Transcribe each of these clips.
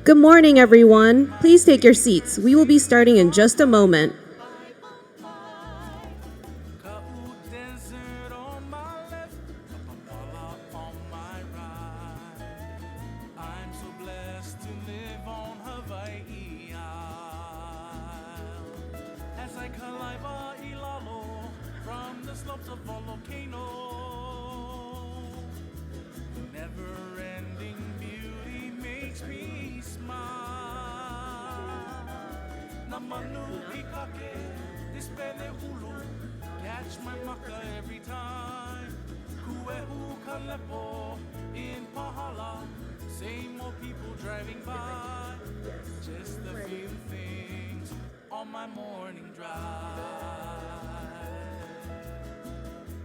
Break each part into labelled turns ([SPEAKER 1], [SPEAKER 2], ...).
[SPEAKER 1] Good morning, everyone. Please take your seats. We will be starting in just a moment.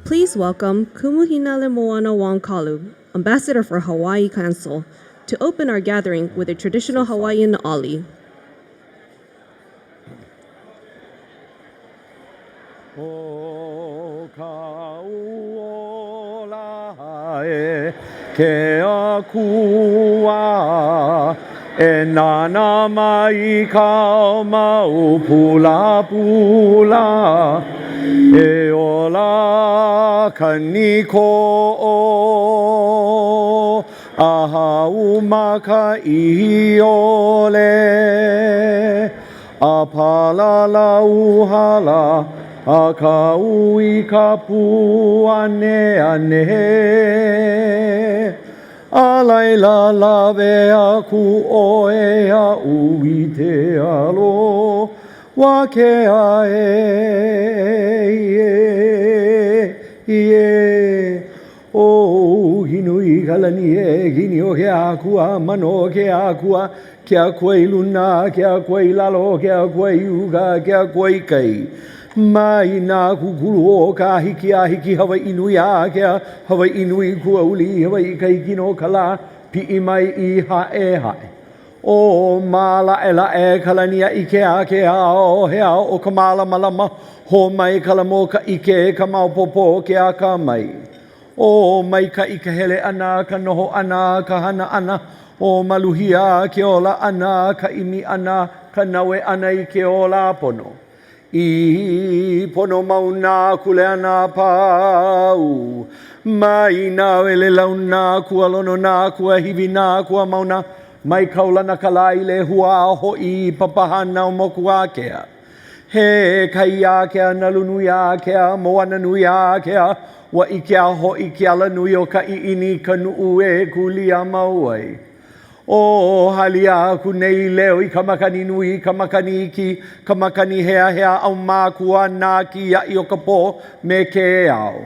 [SPEAKER 1] Please welcome Kumuhinale Moana Wangkalu, Ambassador for Hawaii Consul, to open our gathering with a traditional Hawaiian oli.
[SPEAKER 2] O kauola e ke akua e nana mai ka mau pula pula e ola kaniko o aha umaka iole apala uhala Akau ka puane ane Alaila lave aku oe a ui te alo Wake e O hinui kalani e gini o ke akua mano ke akua Ke akua iluna, ke akua ilalo, ke akua iuga, ke akua ikai Mai nā kukulu o ka hiki a hiki Hawaii inui a kea Hawaii inui kua uli Hawaii ka hiki no kala Pi'i mai I hae hae O mala e la e kalania ike a kea o hea o ka mala malama Ho mai kalamo ka ike ka maupopo kea ka mai O mai ka ika hele ana ka noho ana ka hana ana O maluhia ke ola ana ka imi ana ka nawe ana I ke ola pono I pono mauna kuleana pau Mai na ele launa kua lono na kua hivi na kua mauna Mai kaulana kalai le hua hoi papahana o moku a kea He kai a kea nalunu a kea moana nui a kea Wa I kea hoi ke ala nui o ka iini ka nuu e kulia mauai O halia ku nei leo I kamakani nui, kamakani iki, kamakani hea hea au mākua nā ki a I o ka pō me ke ao.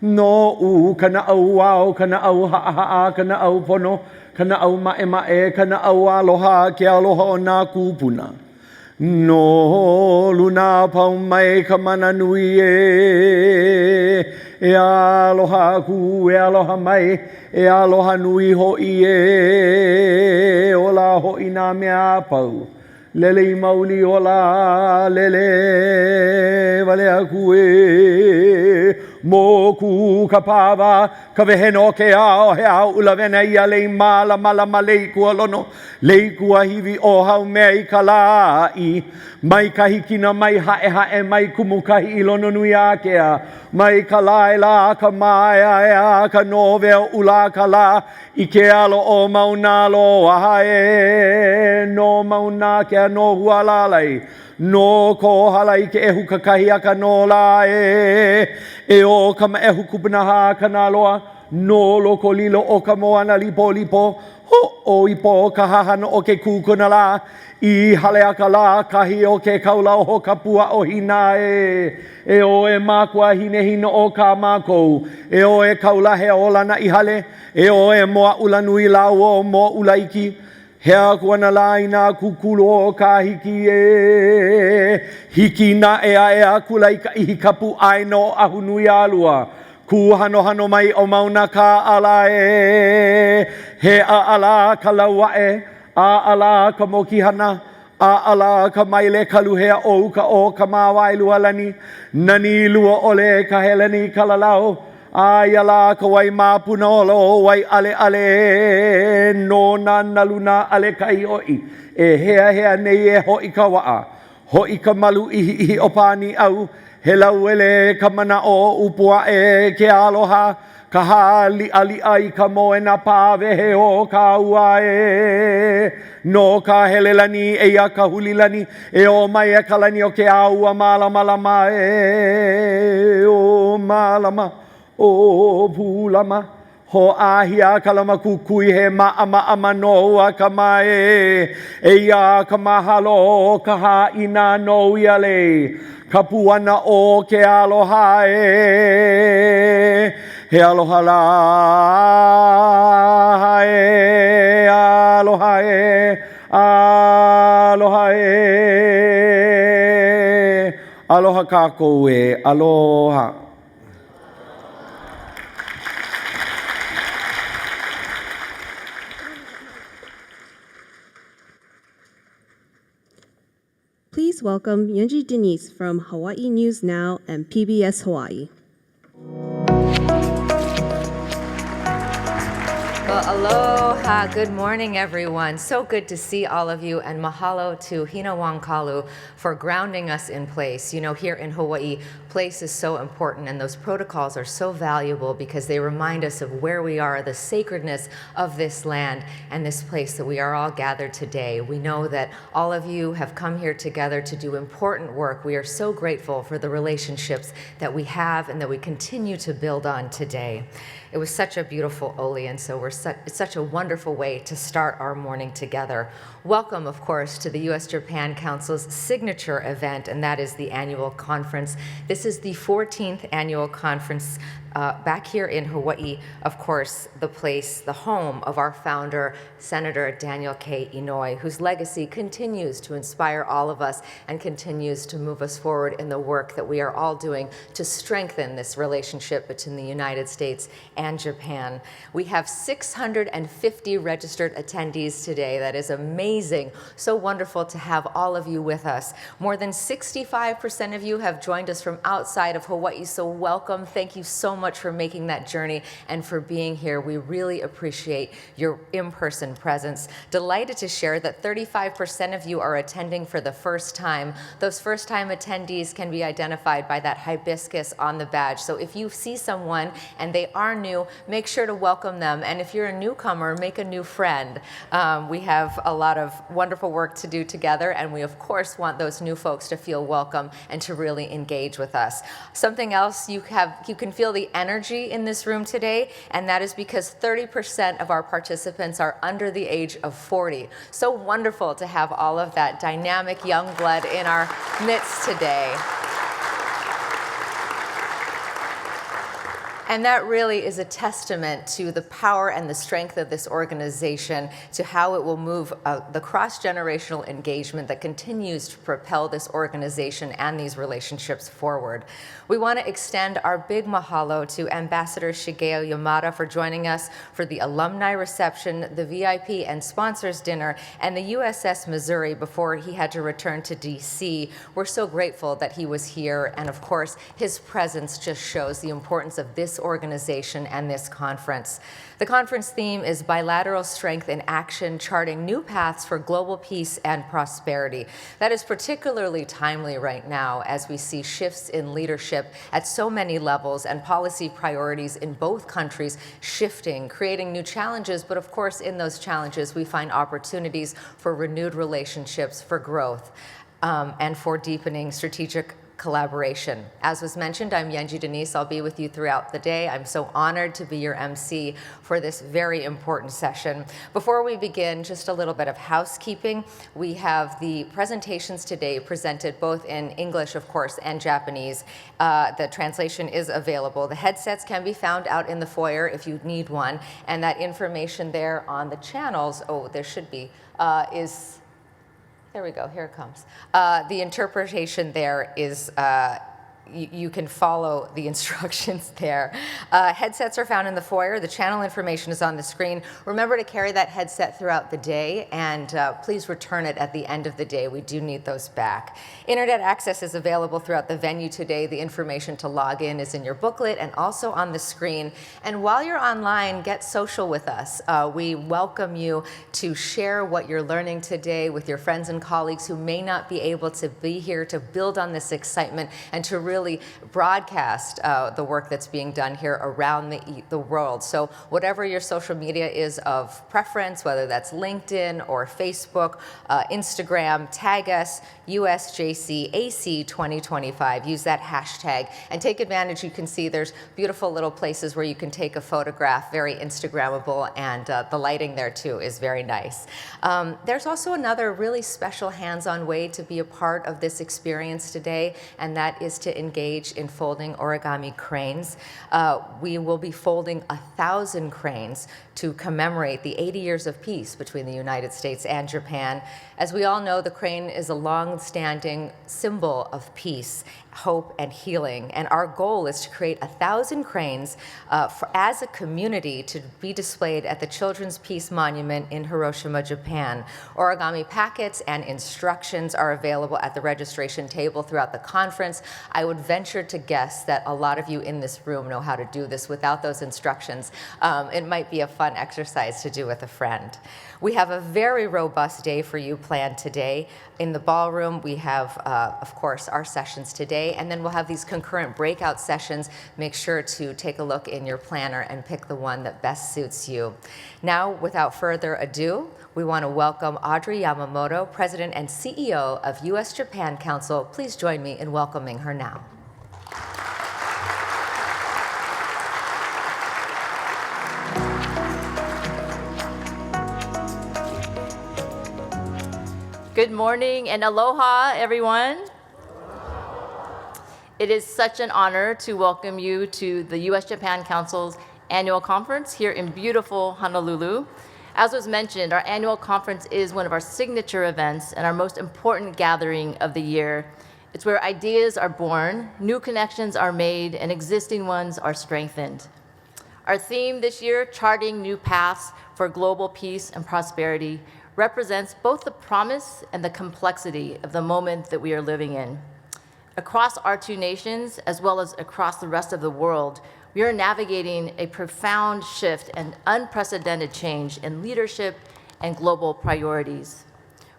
[SPEAKER 2] No u kana au ao, kana au haa haa, kana au pono, kana au mae mae, kana au aloha ke aloha o nā kūpuna. No luna pau mai ka mana nui e aloha ku, e aloha mai, e aloha nui hoi e ola hoi nā mea pau. Lele I mauli ola, lele wale aku e moku ka pawa, ka weheno ke ao he ao ula wena ia lei mala malama leikua lono, leikua hivi o hau mea I ka la I, mai ka hikina mai hae hae mai kumukahi I lono nui a kea, mai ka laila ka mai a ka nowea ula ka la, I ke alo o mauna lo ahae, no mauna ke no hualalai, no ko halai ke ehu kakahi aka no la e o kama ehu kupanaha kana loa, no loko lilo o ka moana lipo lipo, ho o ipo ka hahana o ke kūkuna la, I hale aka la kahi o ke kaula o ka pua o hina e o e mākua hine hino o ka mākou, e o e kaula he olana I hale, e o e moa ula nui lau o moa ula iki, hea kuana la I nā kukulu o ka hiki hiki na ea kula I ka ihi kapu aino ahu nui alua. Ku hano hano mai o mauna ka ala he a ala ka lauae, a ala ka mokihana, a ala ka maile kaluhea o ka mawai lua lani, nani lua ole ka helani ka lalau, Ayala kawai mapunolo wai ale ale no na naluna ale kai oi. E hea hea nei e hoi ka waa. Hoi ka malu ihi o pani au. He lauele ka mana o upua e ke aloha. Ka hali ali ai ka moe na pāwehe o ka ua e. No ka helelani e ia ka hulilani e o mai e kalani o ke aua malama lama e. O malama o pulama. Ho ahia kalama kukui he maama noa ka mai. E ia ka mahalo ka haina no iale. Ka puana o ke aloha e. He aloha la e, aloha e, aloha e. Aloha kākou e, aloha.
[SPEAKER 1] Please welcome Yunji Denise from Hawaii News Now and PBS Hawaii.
[SPEAKER 3] Well, aloha. Good morning, everyone. So good to see all of you, and mahalo to Hina Wangkalu for grounding us in place. You know, here in Hawaii, place is so important, and those protocols are so valuable because they remind us of where we are, the sacredness of this land and this place that we are all gathered today. We know that all of you have come here together to do important work. We are so grateful for the relationships that we have and that we continue to build on today. It was such a beautiful Oli, and so it's such a wonderful way to start our morning together. Welcome, of course, to the U.S.-Japan Council's signature event, and that is the annual conference. This is the 14th annual conference back here in Hawaii, of course, the place, the home of our founder, Senator Daniel K. Inouye, whose legacy continues to inspire all of us and continues to move us forward in the work that we are all doing to strengthen this relationship between the United States and Japan. We have 650 registered attendees today. That is amazing. So wonderful to have all of you with us. More than 65% of you have joined us from outside of Hawaii, so welcome. Thank you so much for making that journey and for being here. We really appreciate your in-person presence. Delighted to share that 35% of you are attending for the first time. Those first-time attendees can be identified by that hibiscus on the badge. So if you see someone and they are new, make sure to welcome them. And if you're a newcomer, make a new friend. We have a lot of wonderful work to do together, and we of course want those new folks to feel welcome and to really engage with us. Something else, you can feel the energy in this room today, and that is because 30% of our participants are under the age of 40. So wonderful to have all of that dynamic young blood in our midst today. And that really is a testament to the power and the strength of this organization, to how it will move the cross-generational engagement that continues to propel this organization and these relationships forward. We want to extend our big mahalo to Ambassador Shigeo Yamada for joining us for the alumni reception, the VIP and sponsors dinner, and the USS Missouri before he had to return to DC. We're so grateful that he was here, and of course, his presence just shows the importance of this organization and this conference. The conference theme is Bilateral Strength in Action, Charting New Paths for Global Peace and Prosperity. That is particularly timely right now as we see shifts in leadership at so many levels and policy priorities in both countries shifting, creating new challenges, but of course in those challenges we find opportunities for renewed relationships, for growth, and for deepening strategic collaboration. As was mentioned, I'm Yunji Denise. I'll be with you throughout the day. I'm so honored to be your MC for this very important session. Before we begin, just a little bit of housekeeping. We have the presentations today presented both in English, of course, and Japanese. The translation is available. The headsets can be found out in the foyer if you need one, and that information there on the channels, there should be, there we go, here it comes. The interpretation there is you can follow the instructions there. Headsets are found in the foyer. The channel information is on the screen. Remember to carry that headset throughout the day, and please return it at the end of the day. We do need those back. Internet access is available throughout the venue today. The information to log in is in your booklet and also on the screen. And while you're online, get social with us. We welcome you to share what you're learning today with your friends and colleagues who may not be able to be here to build on this excitement and to really broadcast the work that's being done here around the world. So whatever your social media is of preference, whether that's LinkedIn or Facebook, Instagram, tag us USJCAC 2025. Use that hashtag and take advantage. You can see there's beautiful little places where you can take a photograph, very Instagrammable, and the lighting there too is very nice. There's also another really special hands-on way to be a part of this experience today, and that is to engage in folding origami cranes. We will be folding 1,000 cranes to commemorate the 80 years of peace between the United States and Japan. As we all know, the crane is a long-standing symbol of peace, hope, and healing. And our goal is to create 1,000 cranes as a community to be displayed at the Children's Peace Monument in Hiroshima, Japan. Origami packets and instructions are available at the registration table throughout the conference. I would venture to guess that a lot of you in this room know how to do this without those instructions. It might be a fun exercise to do with a friend. We have a very robust day for you planned today. In the ballroom, we have, of course, our sessions today, and then we'll have these concurrent breakout sessions. Make sure to take a look in your planner and pick the one that best suits you. Now, without further ado, we want to welcome Audrey Yamamoto, President and CEO of U.S.-Japan Council. Please join me in welcoming her now.
[SPEAKER 4] Good morning and aloha, everyone. It is such an honor to welcome you to the U.S.-Japan Council's annual conference here in beautiful Honolulu. As was mentioned, our annual conference is one of our signature events and our most important gathering of the year. It's where ideas are born, new connections are made, and existing ones are strengthened. Our theme this year, Charting New Paths for Global Peace and Prosperity, represents both the promise and the complexity of the moment that we are living in. Across our two nations, as well as across the rest of the world, we are navigating a profound shift and unprecedented change in leadership and global priorities.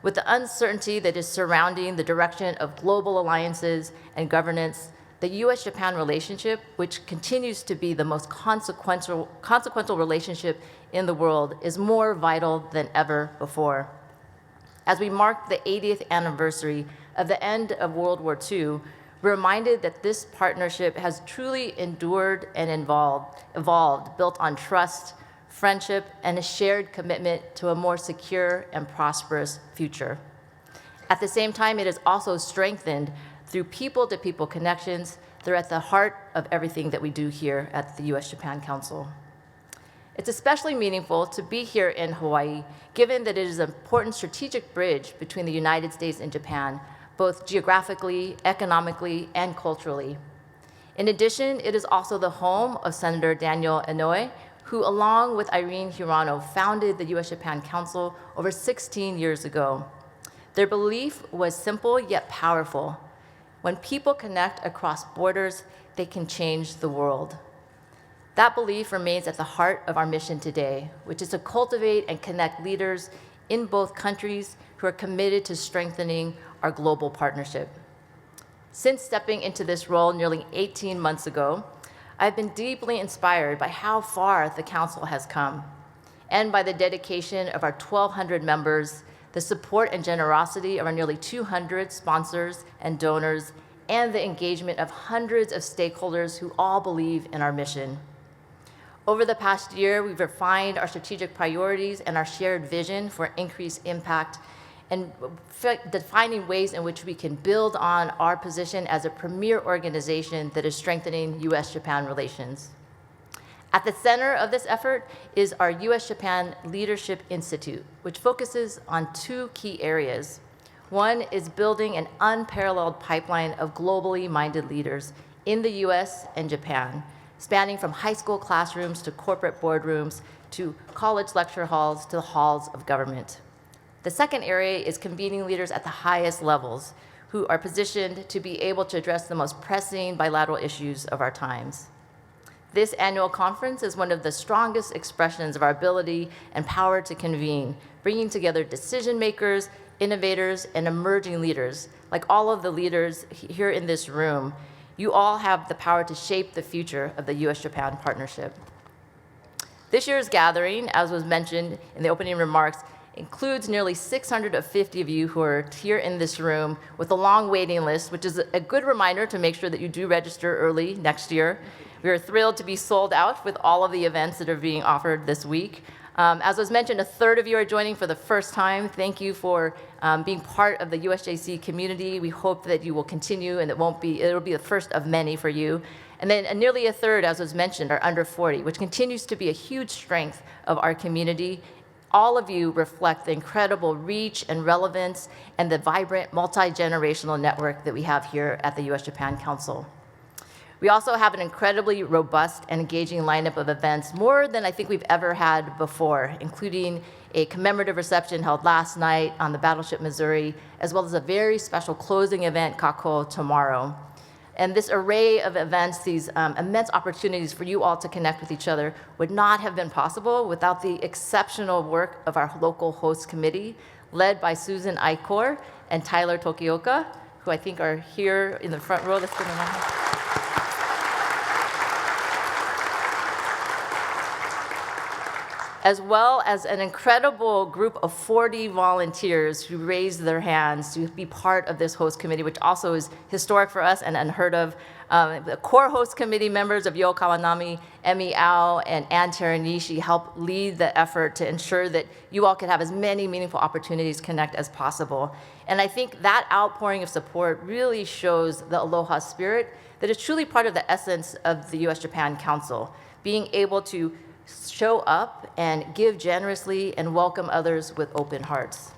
[SPEAKER 4] With the uncertainty that is surrounding the direction of global alliances and governance, the U.S.-Japan relationship, which continues to be the most consequential relationship in the world, is more vital than ever before. As we mark the 80th anniversary of the end of World War II, we're reminded that this partnership has truly endured and evolved, built on trust, friendship, and a shared commitment to a more secure and prosperous future. At the same time, it is also strengthened through people-to-people connections. They're at the heart of everything that we do here at the U.S.-Japan Council. It's especially meaningful to be here in Hawaii, given that it is an important strategic bridge between the United States and Japan, both geographically, economically, and culturally. In addition, it is also the home of Senator Daniel Inouye, who, along with Irene Hirano, founded the U.S.-Japan Council over 16 years ago. Their belief was simple yet powerful. When people connect across borders, they can change the world. That belief remains at the heart of our mission today, which is to cultivate and connect leaders in both countries who are committed to strengthening our global partnership. Since stepping into this role nearly 18 months ago, I've been deeply inspired by how far the Council has come, and by the dedication of our 1,200 members, the support and generosity of our nearly 200 sponsors and donors, and the engagement of hundreds of stakeholders who all believe in our mission. Over the past year, we've refined our strategic priorities and our shared vision for increased impact, and defining ways in which we can build on our position as a premier organization that is strengthening U.S.-Japan relations. At the center of this effort is our U.S.-Japan Leadership Institute, which focuses on two key areas. One is building an unparalleled pipeline of globally minded leaders in the US and Japan, spanning from high school classrooms to corporate boardrooms to college lecture halls to the halls of government. The second area is convening leaders at the highest levels who are positioned to be able to address the most pressing bilateral issues of our times. This annual conference is one of the strongest expressions of our ability and power to convene, bringing together decision makers, innovators, and emerging leaders. Like all of the leaders here in this room, you all have the power to shape the future of the US-Japan partnership. This year's gathering, as was mentioned in the opening remarks, includes nearly 650 of you who are here in this room with a long waiting list, which is a good reminder to make sure that you do register early next year. We are thrilled to be sold out with all of the events that are being offered this week. As was mentioned, a third of you are joining for the first time. Thank you for being part of the USJC community. We hope that you will continue and it'll be the first of many for you. And then nearly a third, as was mentioned, are under 40, which continues to be a huge strength of our community. All of you reflect the incredible reach and relevance and the vibrant multi-generational network that we have here at the US-Japan Council. We also have an incredibly robust and engaging lineup of events, more than I think we've ever had before, including a commemorative reception held last night on the battleship Missouri, as well as a very special closing event, Kako, tomorrow. And this array of events, these immense opportunities for you all to connect with each other would not have been possible without the exceptional work of our local host committee, led by Susan Aikor and Tyler Tokioka, who I think are here in the front row. Let's give them a hand. As well as an incredible group of 40 volunteers who raised their hands to be part of this host committee, which also is historic for us and unheard of. The core host committee members of Yo Kawanami, Emi Ao, and Ann Teranishi helped lead the effort to ensure that you all could have as many meaningful opportunities to connect as possible. And I think that outpouring of support really shows the Aloha spirit that is truly part of the essence of the US-Japan Council, being able to show up and give generously and welcome others with open hearts.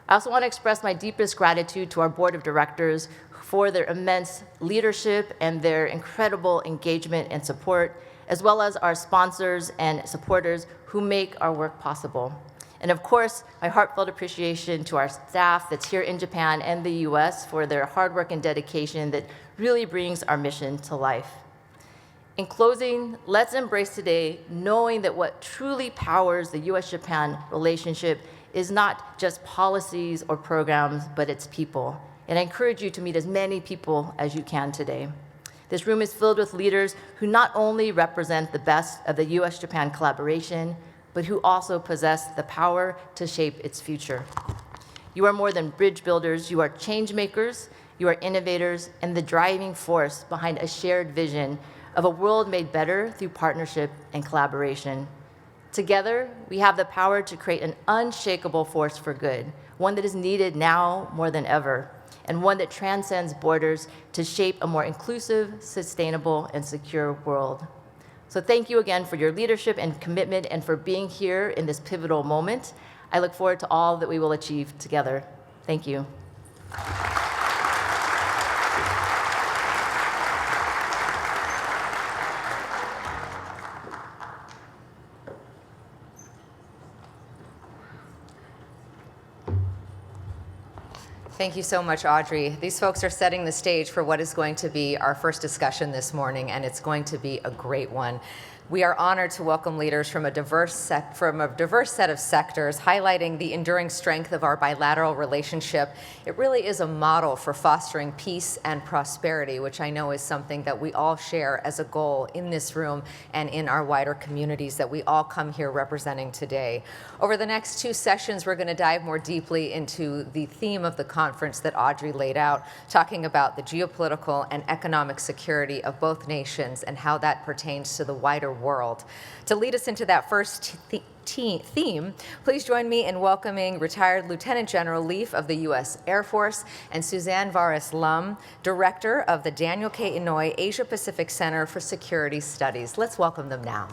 [SPEAKER 4] I also want to express my deepest gratitude to our board of directors for their immense leadership and their incredible engagement and support, as well as our sponsors and supporters who make our work possible. And of course, my heartfelt appreciation to our staff that's here in Japan and the US for their hard work and dedication that really brings our mission to life. In closing, let's embrace today knowing that what truly powers the US-Japan relationship is not just policies or programs, but it's people. And I encourage you to meet as many people as you can today. This room is filled with leaders who not only represent the best of the US-Japan collaboration, but who also possess the power to shape its future. You are more than bridge builders, you are change makers, you are innovators, and the driving force behind a shared vision of a world made better through partnership and collaboration. Together, we have the power to create an unshakable force for good, one that is needed now more than ever, and one that transcends borders to shape a more inclusive, sustainable, and secure world. So thank you again for your leadership and commitment and for being here in this pivotal moment. I look forward to all that we will achieve together. Thank you.
[SPEAKER 3] Thank you so much, Audrey. These folks are setting the stage for what is going to be our first discussion this morning, and it's going to be a great one. We are honored to welcome leaders from a diverse set of sectors, highlighting the enduring strength of our bilateral relationship. It really is a model for fostering peace and prosperity, which I know is something that we all share as a goal in this room and in our wider communities that we all come here representing today. Over the next two sessions, we're going to dive more deeply into the theme of the conference that Audrey laid out, talking about the geopolitical and economic security of both nations and how that pertains to the wider world. To lead us into that first theme, please join me in welcoming retired Lieutenant General Leaf of the U.S. Air Force and Suzanne Vares-Lum, Director of the Daniel K. Inouye Asia-Pacific Center for Security Studies. Let's welcome them now.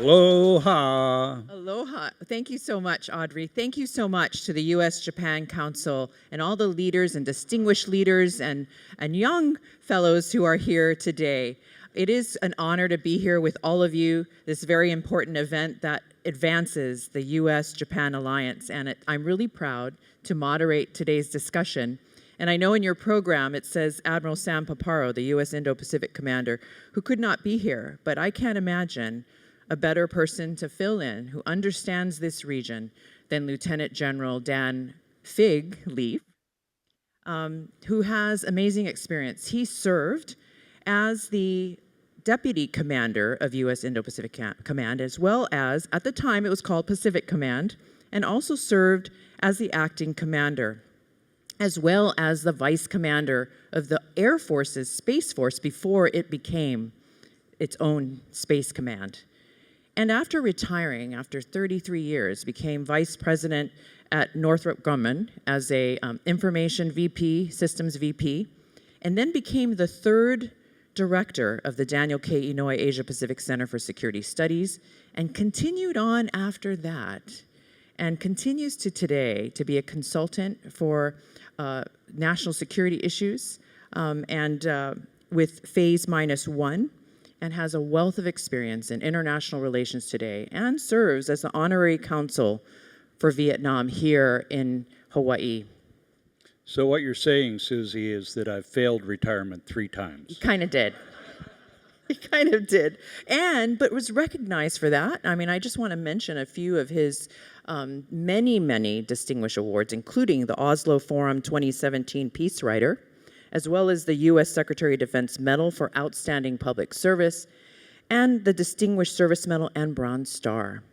[SPEAKER 2] Aloha.
[SPEAKER 5] Aloha. Thank you so much, Audrey. Thank you so much to the U.S.-Japan Council and all the leaders and distinguished leaders and young fellows who are here today. It is an honor to be here with all of you, this very important event that advances the U.S.-Japan alliance. And I'm really proud to moderate today's discussion. And I know in your program it says Admiral Sam Paparo, the U.S. Indo-Pacific commander, who could not be here, but I can't imagine a better person to fill in who understands this region than Lieutenant General Dan Fig Leaf, who has amazing experience. He served as the deputy commander of U.S. Indo-Pacific Command, as well as, at the time it was called Pacific Command, and also served as the acting commander, as well as the vice commander of the Air Force's Space Force before it became its own space command. And after retiring, after 33 years, became vice president at Northrop Grumman as a information VP, systems VP, and then became the third director of the Daniel K. Inouye Asia Pacific Center for Security Studies, and continued on after that, and continues to today to be a consultant for national security issues with Phase -1, and has a wealth of experience in international relations today, and serves as the Honorary Consul for Vietnam here in Hawaii.
[SPEAKER 6] So what you're saying, Susie, is that I've failed retirement 3 times.
[SPEAKER 5] He kind of did. He kind of did. But was recognized for that. I mean, I just want to mention a few of his many distinguished awards, including the Oslo Forum 2017 Peace Writer, as well as the U.S. Secretary of Defense Medal for Outstanding Public Service, and the Distinguished Service Medal and Bronze Star.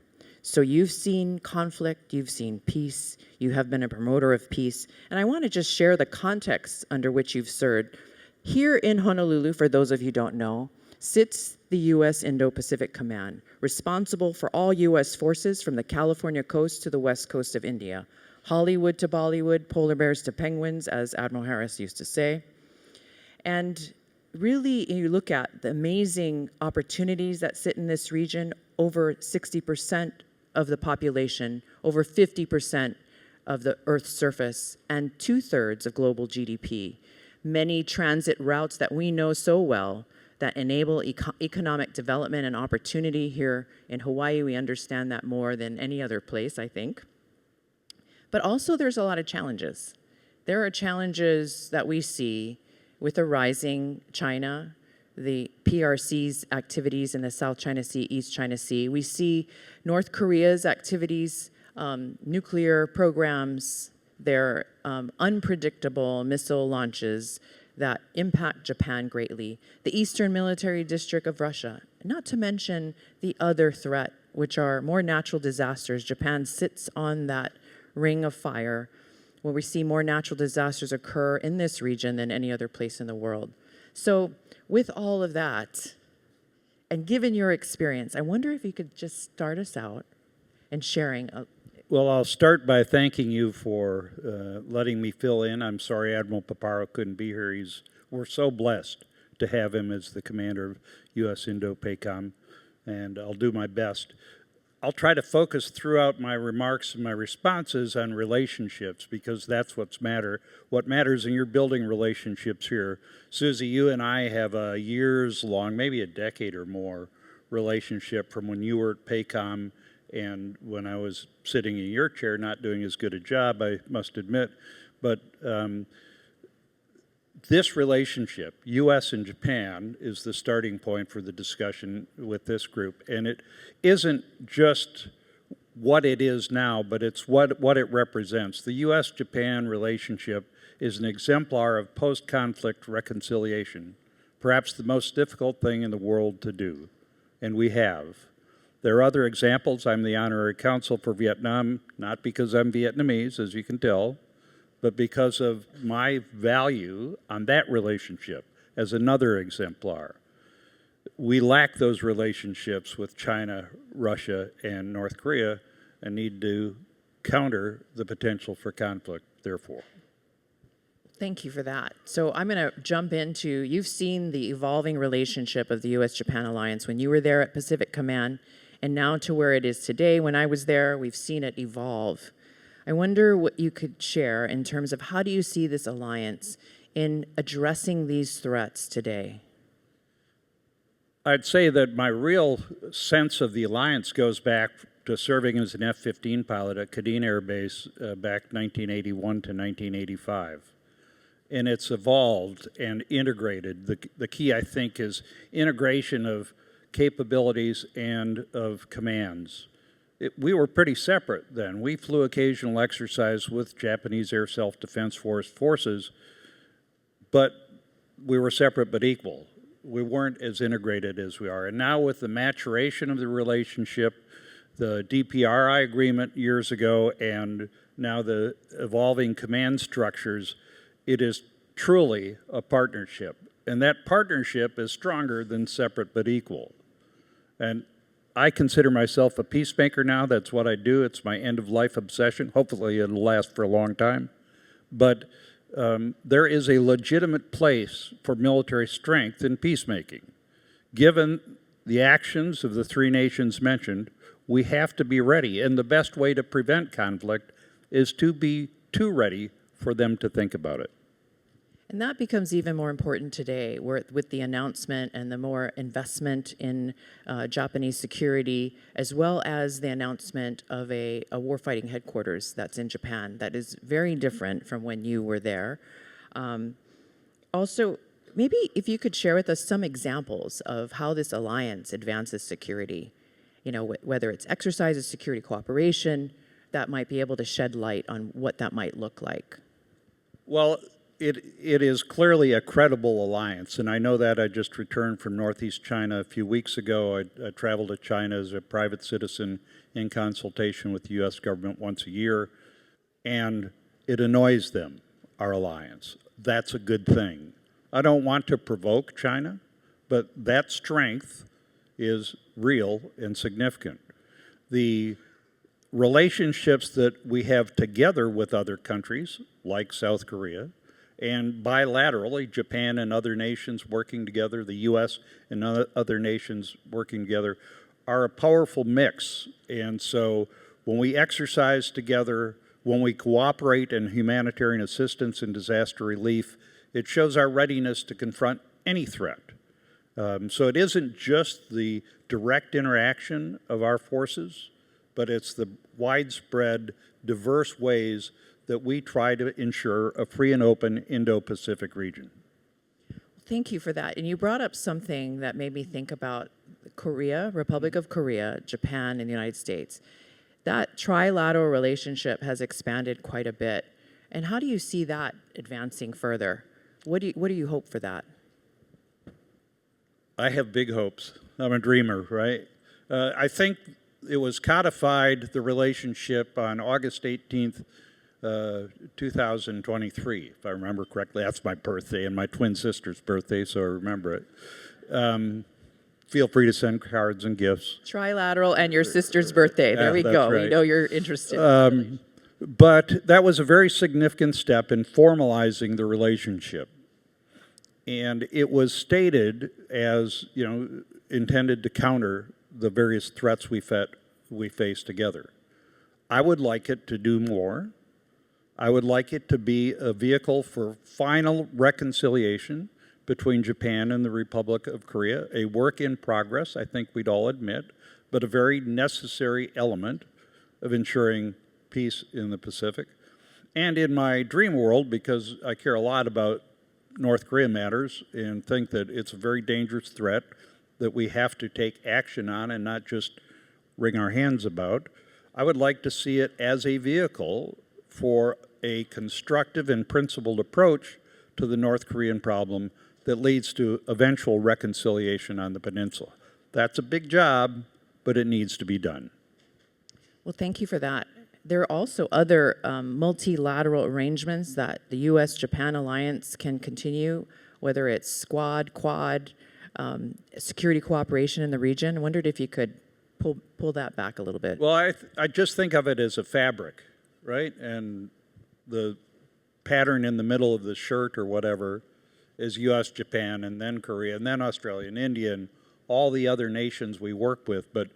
[SPEAKER 5] So you've seen conflict, you've seen peace, you have been a promoter of peace, and I want to just share the context under which you've served. Here in Honolulu, for those of you who don't know, sits the U.S. Indo-Pacific Command, responsible for all U.S. forces from the California coast to the west coast of India. Hollywood to Bollywood, polar bears to penguins, as Admiral Harris used to say. And really, you look at the amazing opportunities that sit in this region, over 60% of the population, over 50% of the Earth's surface, and 2/3 of global GDP. Many transit routes that we know so well that enable economic development and opportunity here in Hawaii. We understand that more than any other place, I think. But also there's a lot of challenges. There are challenges that we see with the rising China, the PRC's activities in the South China Sea, East China Sea. We see North Korea's activities, nuclear programs, their unpredictable missile launches that impact Japan greatly. The Eastern Military District of Russia, not to mention the other threat, which are more natural disasters. Japan sits on that ring of fire, where we see more natural disasters occur in this region than any other place in the world. So with all of that, and given your experience, I wonder if you could just start us out and sharing.
[SPEAKER 6] Well, I'll start by thanking you for letting me fill in. I'm sorry Admiral Paparo couldn't be here. We're so blessed to have him as the commander of U.S. Indo-PACOM, and I'll do my best. I'll try to focus throughout my remarks and my responses on relationships, because that's what matters in your building relationships here. Susie, you and I have a years-long, maybe a decade or more, relationship from when you were at PACOM and when I was sitting in your chair, not doing as good a job, I must admit. But this relationship, U.S. and Japan, is the starting point for the discussion with this group. And it isn't just what it is now, but it's what it represents. The U.S.-Japan relationship is an exemplar of post-conflict reconciliation, perhaps the most difficult thing in the world to do, and we have. There are other examples. I'm the Honorary Consul for Vietnam, not because I'm Vietnamese, as you can tell, but because of my value on that relationship as another exemplar. We lack those relationships with China, Russia, and North Korea, and need to counter the potential for conflict, therefore.
[SPEAKER 5] Thank you for that. So I'm going to jump into, you've seen the evolving relationship of the U.S.-Japan alliance when you were there at Pacific Command, and now to where it is today. When I was there, we've seen it evolve. I wonder what you could share in terms of how do you see this alliance in addressing these threats today?
[SPEAKER 6] I'd say that my real sense of the alliance goes back to serving as an F-15 pilot at Kadena Air Base back 1981 to 1985. And it's evolved and integrated. The key, I think, is integration of capabilities and of commands. We were pretty separate then. We flew occasional exercise with Japanese Air Self-Defense forces, but we were separate but equal. We weren't as integrated as we are. And now with the maturation of the relationship, the DPRI agreement years ago, and now the evolving command structures, it is truly a partnership. And that partnership is stronger than separate but equal. And I consider myself a peacemaker now. That's what I do. It's my end-of-life obsession. Hopefully it'll last for a long time. But there is a legitimate place for military strength in peacemaking. Given the actions of the three nations mentioned, we have to be ready. And the best way to prevent conflict is to be too ready for them to think about it.
[SPEAKER 5] And that becomes even more important today with the announcement and the more investment in Japanese security, as well as the announcement of a warfighting headquarters that's in Japan that is very different from when you were there. Also, maybe if you could share with us some examples of how this alliance advances security, you know, whether it's exercises, security cooperation, that might be able to shed light on what that might look like.
[SPEAKER 6] Well, it is clearly a credible alliance, and I know that. I just returned from Northeast China a few weeks ago. I travel to China as a private citizen in consultation with the U.S. government once a year, and it annoys them, our alliance. That's a good thing. I don't want to provoke China, but that strength is real and significant. The relationships that we have together with other countries, like South Korea, and bilaterally, Japan and other nations working together, the U.S. and other nations working together, are a powerful mix. And so when we exercise together, when we cooperate in humanitarian assistance and disaster relief, it shows our readiness to confront any threat. So it isn't just the direct interaction of our forces, but it's the widespread, diverse ways that we try to ensure a free and open Indo-Pacific region.
[SPEAKER 5] Thank you for that. And you brought up something that made me think about Korea, Republic of Korea, Japan, and the United States. That trilateral relationship has expanded quite a bit. And how do you see that advancing further? What do you hope for that?
[SPEAKER 6] I have big hopes. I'm a dreamer, right? I think it was codified, the relationship, on August 18th, 2023, if I remember correctly. That's my birthday and my twin sister's birthday, so I remember it. Feel free to send cards and gifts.
[SPEAKER 5] Trilateral and your sister's birthday. There we go.
[SPEAKER 6] Right.
[SPEAKER 5] We know you're interested.
[SPEAKER 6] But that was a very significant step in formalizing the relationship. And it was stated as, intended to counter the various threats we face together. I would like it to do more. I would like it to be a vehicle for final reconciliation between Japan and the Republic of Korea, a work in progress, I think we'd all admit, but a very necessary element of ensuring peace in the Pacific. And in my dream world, because I care a lot about North Korea matters and think that it's a very dangerous threat that we have to take action on and not just wring our hands about, I would like to see it as a vehicle for a constructive and principled approach to the North Korean problem that leads to eventual reconciliation on the peninsula. That's a big job, but it needs to be done.
[SPEAKER 5] Well, thank you for that. There are also other multilateral arrangements that the U.S.-Japan alliance can continue, whether it's Squad, Quad, security cooperation in the region. I wondered if you could pull that back a little bit.
[SPEAKER 6] Well, I just think of it as a fabric, right? And the pattern in the middle of the shirt or whatever is U.S., Japan, and then Korea, and then Australia, and India, and all the other nations we work with. But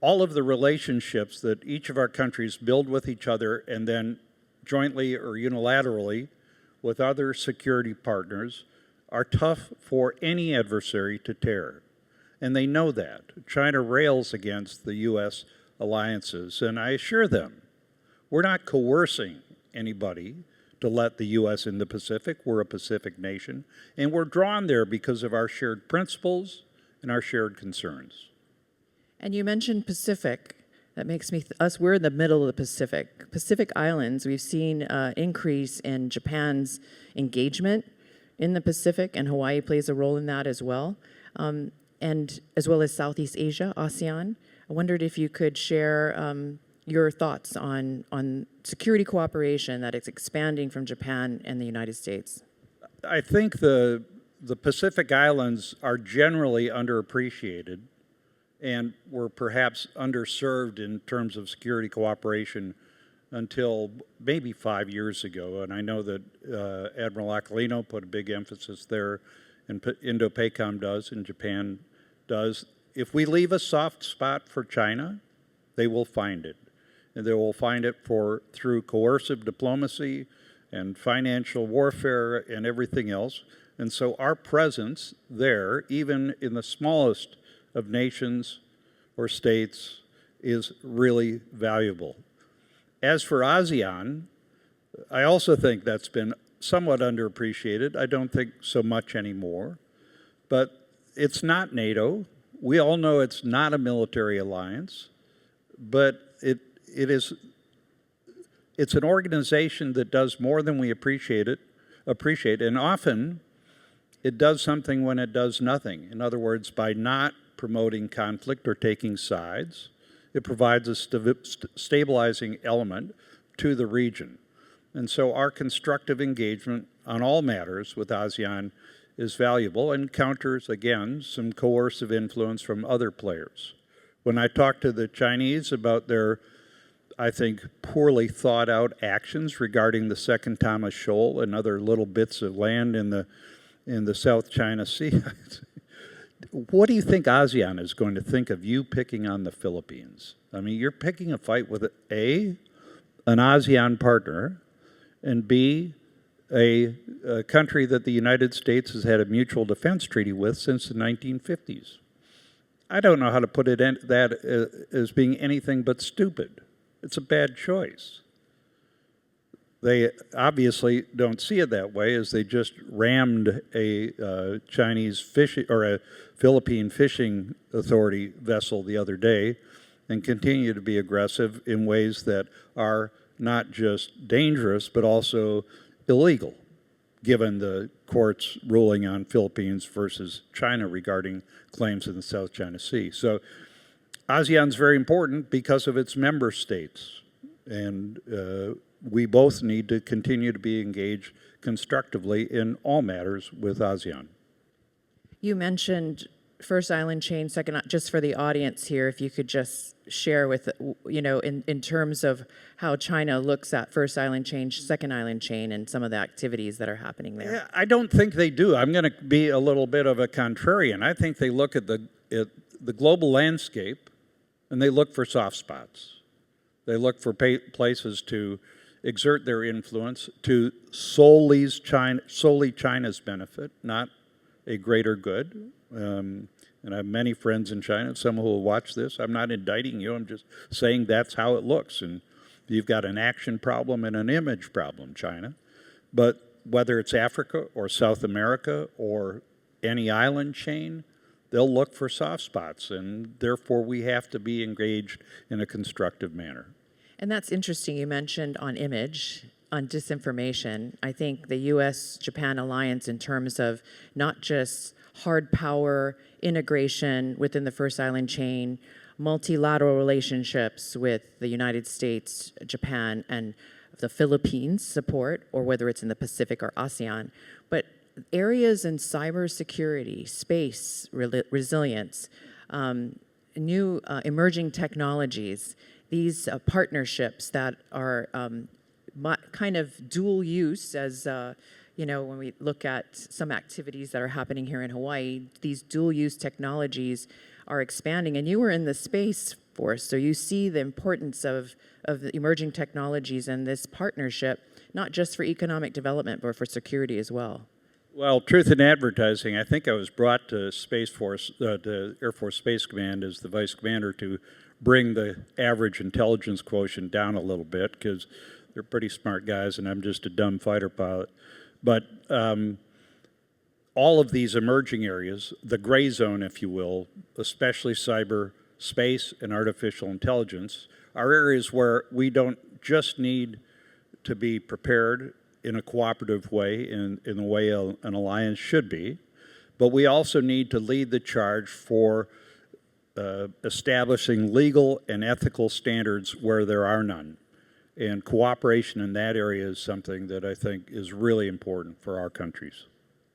[SPEAKER 6] all of the relationships that each of our countries build with each other and then jointly or unilaterally with other security partners are tough for any adversary to tear. And they know that. China rails against the U.S. alliances, and I assure them, we're not coercing anybody to let the U.S. in the Pacific. We're a Pacific nation, and we're drawn there because of our shared principles and our shared concerns.
[SPEAKER 5] And you mentioned Pacific. That makes me, we're in the middle of the Pacific. Pacific Islands, we've seen an increase in Japan's engagement in the Pacific, and Hawaii plays a role in that as well. And as well as Southeast Asia, ASEAN. I wondered if you could share your thoughts on security cooperation that is expanding from Japan and the United States.
[SPEAKER 6] I think the Pacific Islands are generally underappreciated and were perhaps underserved in terms of security cooperation until maybe 5 years ago. And I know that Admiral Aquilino put a big emphasis there, and Indo-PACOM does, and Japan does. If we leave a soft spot for China, they will find it. And they will find it through coercive diplomacy and financial warfare and everything else. And so our presence there, even in the smallest of nations or states, is really valuable. As for ASEAN, I also think that's been somewhat underappreciated. I don't think so much anymore. But it's not NATO. We all know it's not a military alliance, but it's an organization that does more than we appreciate, and often it does something when it does nothing. In other words, by not promoting conflict or taking sides, it provides a stabilizing element to the region. And so our constructive engagement on all matters with ASEAN is valuable and counters, again, some coercive influence from other players. When I talk to the Chinese about their, I think, poorly thought out actions regarding the Second Thomas Shoal and other little bits of land in the South China Sea, what do you think ASEAN is going to think of you picking on the Philippines? I mean, you're picking a fight with A, an ASEAN partner, and B, a country that the United States has had a mutual defense treaty with since the 1950s. I don't know how to put it in that as being anything but stupid. It's a bad choice. They obviously don't see it that way, as they just rammed a Chinese fishing or a Philippine fishing authority vessel the other day, and continue to be aggressive in ways that are not just dangerous but also illegal, given the court's ruling on Philippines versus China regarding claims in the South China Sea. So ASEAN's very important because of its member states, and we both need to continue to be engaged constructively in all matters with ASEAN.
[SPEAKER 5] You mentioned First Island Chain, second, just for the audience here, if you could just share with, in terms of how China looks at First Island Chain, Second Island Chain, and some of the activities that are happening there.
[SPEAKER 6] Yeah, I don't think they do. I'm going to be a little bit of a contrarian. I think they look at the global landscape, and they look for soft spots. They look for places to exert their influence to solely China's benefit, not a greater good. And I have many friends in China, some who will watch this. I'm not indicting you, I'm just saying that's how it looks. And you've got an action problem and an image problem, China. But whether it's Africa or South America or any island chain, they'll look for soft spots, and therefore we have to be engaged in a constructive manner.
[SPEAKER 5] And that's interesting. You mentioned on image, on disinformation. I think the U.S.-Japan alliance, in terms of not just hard power integration within the First Island Chain, multilateral relationships with the United States, Japan, and the Philippines support, or whether it's in the Pacific or ASEAN, but areas in cybersecurity, space resilience, new emerging technologies, these partnerships that are kind of dual use, as when we look at some activities that are happening here in Hawaii, these dual use technologies are expanding. And you were in the space force. So you see the importance of the emerging technologies and this partnership, not just for economic development, but for security as well.
[SPEAKER 6] Well, truth in advertising, I think I was brought to Space Force, to Air Force Space Command as the vice commander to bring the average intelligence quotient down a little bit, because they're pretty smart guys and I'm just a dumb fighter pilot. But all of these emerging areas, the gray zone, if you will, especially cyber, space, and artificial intelligence, are areas where we don't just need to be prepared in a cooperative way, in the way an alliance should be, but we also need to lead the charge for establishing legal and ethical standards where there are none. And cooperation in that area is something that I think is really important for our countries.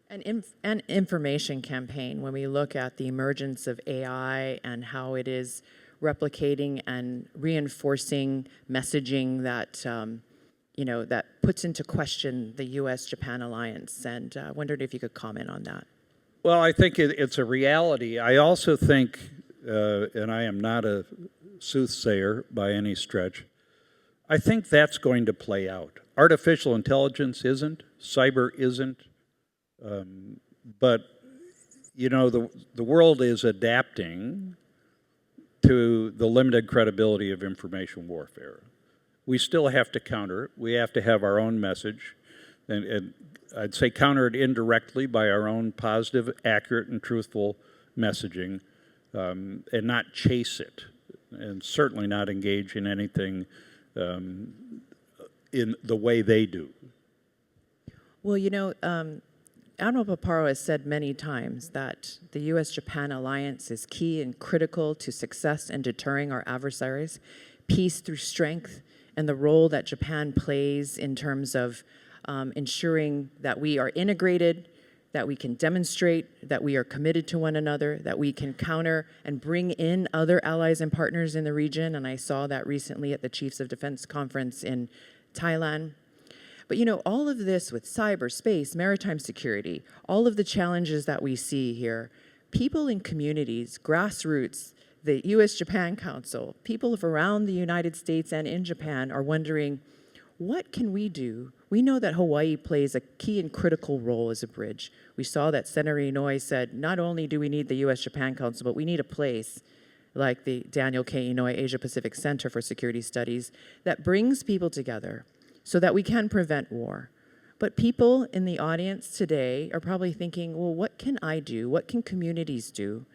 [SPEAKER 5] An information campaign, when we look at the emergence of AI and how it is replicating and reinforcing messaging that that puts into question the U.S.-Japan alliance, and wondered if you could comment on that.
[SPEAKER 6] Well, I think it's a reality. I also think, and I am not a soothsayer by any stretch, I think that's going to play out. Artificial intelligence isn't, cyber isn't, but the world is adapting to the limited credibility of information warfare. We still have to counter it. We have to have our own message, and I'd say counter it indirectly by our own positive, accurate, and truthful messaging, and not chase it, and certainly not engage in anything in the way they do.
[SPEAKER 5] Well, Admiral Paparo has said many times that the U.S.-Japan alliance is key and critical to success in deterring our adversaries, peace through strength, and the role that Japan plays in terms of ensuring that we are integrated, that we can demonstrate that we are committed to one another, that we can counter and bring in other allies and partners in the region. And I saw that recently at the Chiefs of Defense Conference in Thailand. But all of this with cyberspace, maritime security, all of the challenges that we see here, people in communities, grassroots, the U.S.-Japan Council, people around the United States and in Japan are wondering, what can we do? We know that Hawaii plays a key and critical role as a bridge. We saw that Senator Inouye said, not only do we need the U.S.-Japan Council, but we need a place like the Daniel K. Inouye Asia-Pacific Center for Security Studies that brings people together so that we can prevent war. But people in the audience today are probably thinking, well, what can I do? What can communities do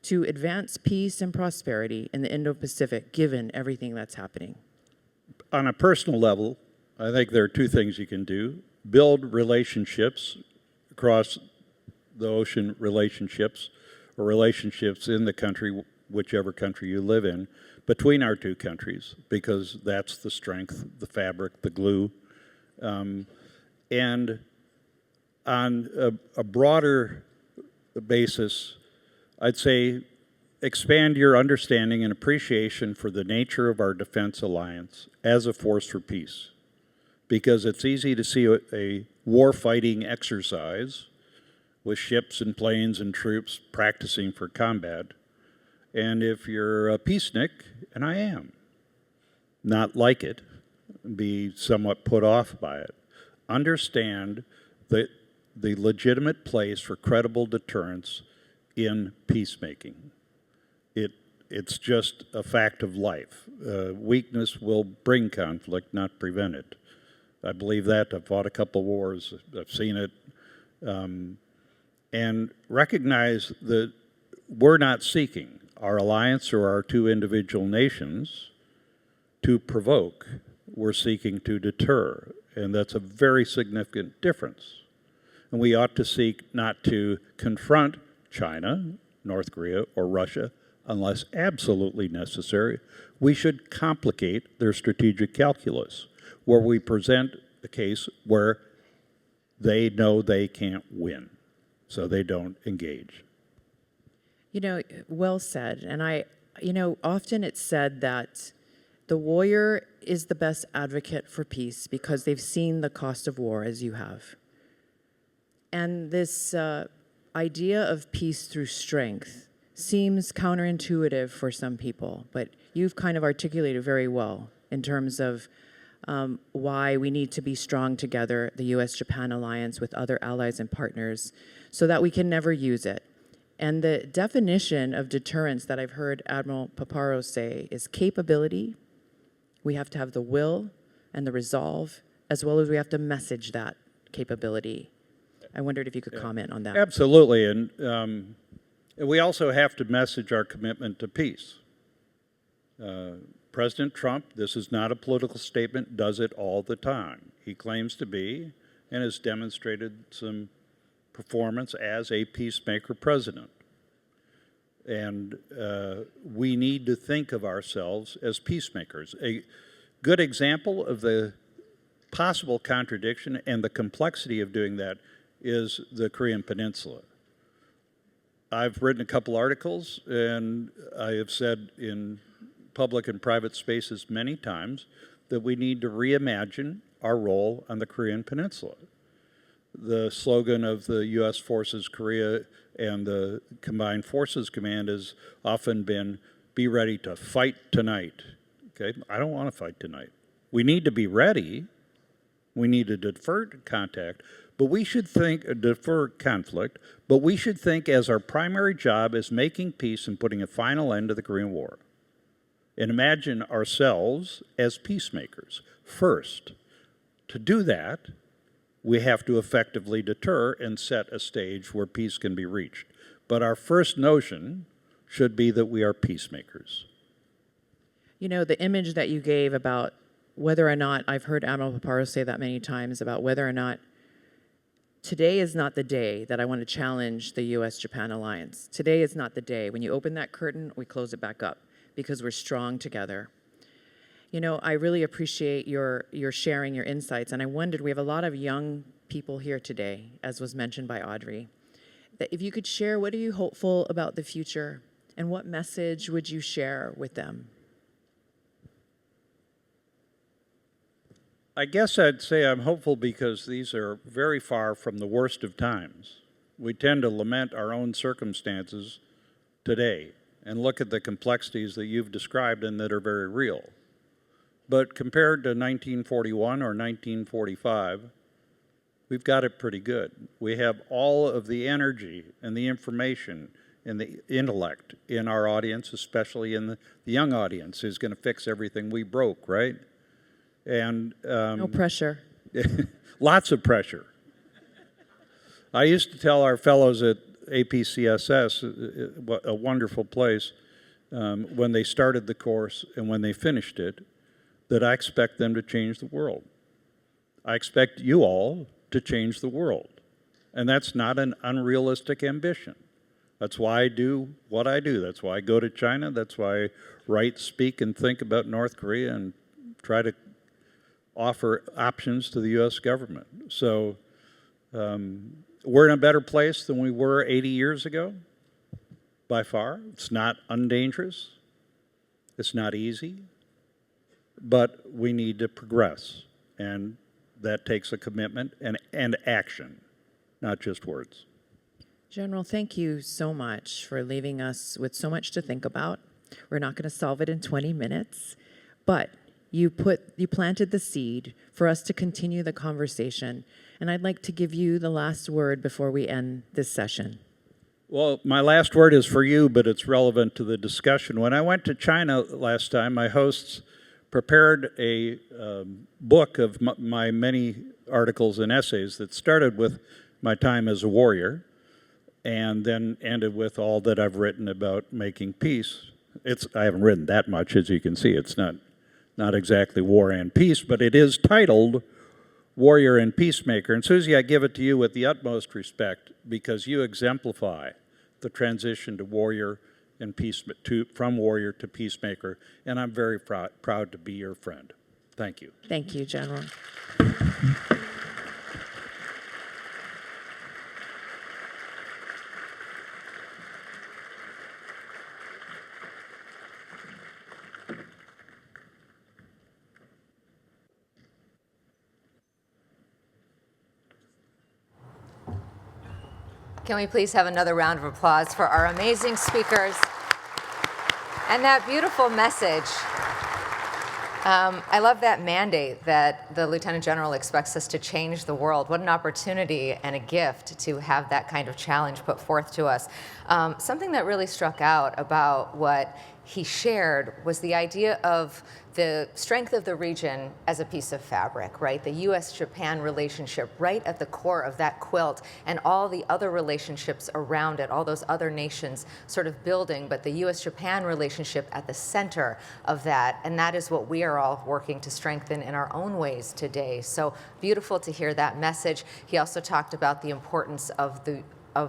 [SPEAKER 5] to advance peace and prosperity in the Indo-Pacific, given everything that's happening?
[SPEAKER 6] On a personal level, I think there are two things you can do. Build relationships across the ocean, relationships or relationships in the country, whichever country you live in, between our two countries, because that's the strength, the fabric, the glue. And on a broader basis, I'd say expand your understanding and appreciation for the nature of our defense alliance as a force for peace. Because it's easy to see a war-fighting exercise with ships and planes and troops practicing for combat. And if you're a peacenik, and I am, not like it, be somewhat put off by it, understand the legitimate place for credible deterrence in peacemaking. It's just a fact of life. Weakness will bring conflict, not prevent it. I believe that. I've fought a couple wars. I've seen it. And recognize that we're not seeking our alliance or our two individual nations to provoke. We're seeking to deter. And that's a very significant difference. And we ought to seek not to confront China, North Korea, or Russia unless absolutely necessary. We should complicate their strategic calculus, where we present a case where they know they can't win, so they don't engage.
[SPEAKER 5] Well said. And often it's said that the warrior is the best advocate for peace because they've seen the cost of war, as you have. And this idea of peace through strength seems counterintuitive for some people, but you've kind of articulated very well in terms of why we need to be strong together, the U.S.-Japan alliance with other allies and partners, so that we can never use it. And the definition of deterrence that I've heard Admiral Paparo say is capability. We have to have the will and the resolve, as well as we have to message that capability. I wondered if you could comment on that.
[SPEAKER 6] Absolutely, and we also have to message our commitment to peace. President Trump, this is not a political statement, does it all the time. He claims to be and has demonstrated some performance as a peacemaker president. And we need to think of ourselves as peacemakers. A good example of the possible contradiction and the complexity of doing that is the Korean Peninsula. I've written a couple articles, and I have said in public and private spaces many times that we need to reimagine our role on the Korean Peninsula. The slogan of the U.S. Forces Korea and the Combined Forces Command has often been, be ready to fight tonight. Okay, I don't want to fight tonight. We need to be ready. We need to defer contact, but we should think, defer conflict, but we should think as our primary job is making peace and putting a final end to the Korean War. And imagine ourselves as peacemakers. First, to do that, we have to effectively deter and set a stage where peace can be reached. But our first notion should be that we are peacemakers.
[SPEAKER 5] You know, the image that you gave about whether or not, I've heard Admiral Paparo say that many times, about whether or not today is not the day that I want to challenge the U.S.-Japan alliance. Today is not the day. When you open that curtain, we close it back up because we're strong together. You know, I really appreciate your sharing your insights, and I wondered, we have a lot of young people here today, as was mentioned by Audrey, that if you could share, what are you hopeful about the future, and what message would you share with them?
[SPEAKER 6] I guess I'd say I'm hopeful because these are very far from the worst of times. We tend to lament our own circumstances today and look at the complexities that you've described and that are very real. But compared to 1941 or 1945, we've got it pretty good. We have all of the energy and the information and the intellect in our audience, especially in the young audience, who's going to fix everything we broke, right? And
[SPEAKER 5] no pressure.
[SPEAKER 6] Lots of pressure. I used to tell our fellows at APCSS, a wonderful place, when they started the course and when they finished it, that I expect them to change the world. I expect you all to change the world. And that's not an unrealistic ambition. That's why I do what I do. That's why I go to China. That's why I write, speak, and think about North Korea and try to offer options to the U.S. government. So we're in a better place than we were 80 years ago, by far. It's not undangerous. It's not easy. But we need to progress, and that takes a commitment and action, not just words.
[SPEAKER 5] General, thank you so much for leaving us with so much to think about. We're not going to solve it in 20 minutes, but you planted the seed for us to continue the conversation, and I'd like to give you the last word before we end this session.
[SPEAKER 6] Well, my last word is for you, but it's relevant to the discussion. When I went to China last time, my hosts prepared a book of my many articles and essays that started with my time as a warrior and then ended with all that I've written about making peace. I haven't written that much, as you can see. It's not exactly War and Peace, but it is titled Warrior and Peacemaker. And Susie, I give it to you with the utmost respect because you exemplify the transition to warrior and from warrior to peacemaker, and I'm very proud to be your friend. Thank you.
[SPEAKER 5] Thank you, General.
[SPEAKER 3] Can we please have another round of applause for our amazing speakers and that beautiful message? I love that mandate that the Lieutenant General expects us to change the world. What an opportunity and a gift to have that kind of challenge put forth to us. Something that really struck out about what he shared was the idea of the strength of the region as a piece of fabric, right? The US-Japan relationship right at the core of that quilt, and all the other relationships around it, all those other nations sort of building, but the US-Japan relationship at the center of that. And that is what we are all working to strengthen in our own ways today. So beautiful to hear that message. He also talked about the importance of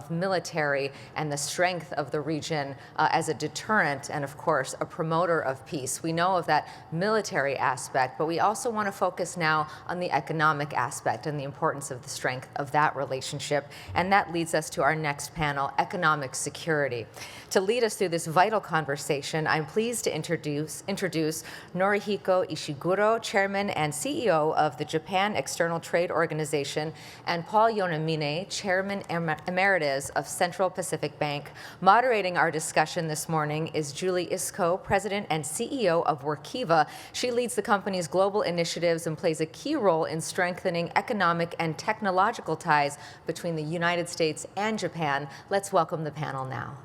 [SPEAKER 3] military and the strength of the region as a deterrent and, of course, a promoter of peace. We know of that military aspect, but we also want to focus now on the economic aspect and the importance of the strength of that relationship. And that leads us to our next panel, economic security. To lead us through this vital conversation, I'm pleased to introduce Norihiko Ishiguro, Chairman and CEO of the Japan External Trade Organization, and Paul Yonamine, Chairman Emeritus of Central Pacific Bank. Moderating our discussion this morning is Julie Iskow, President and CEO of Workiva. She leads the company's global initiatives and plays a key role in strengthening economic and technological ties between the United States and Japan. Let's welcome the panel now.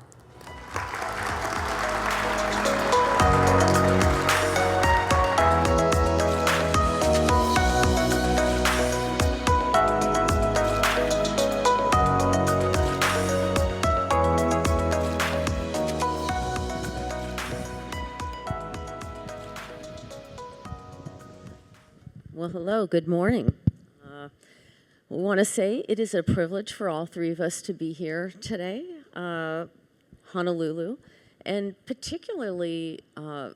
[SPEAKER 7] Well, hello, good morning. We want to say it is a privilege for all three of us to be here today, Honolulu, and particularly a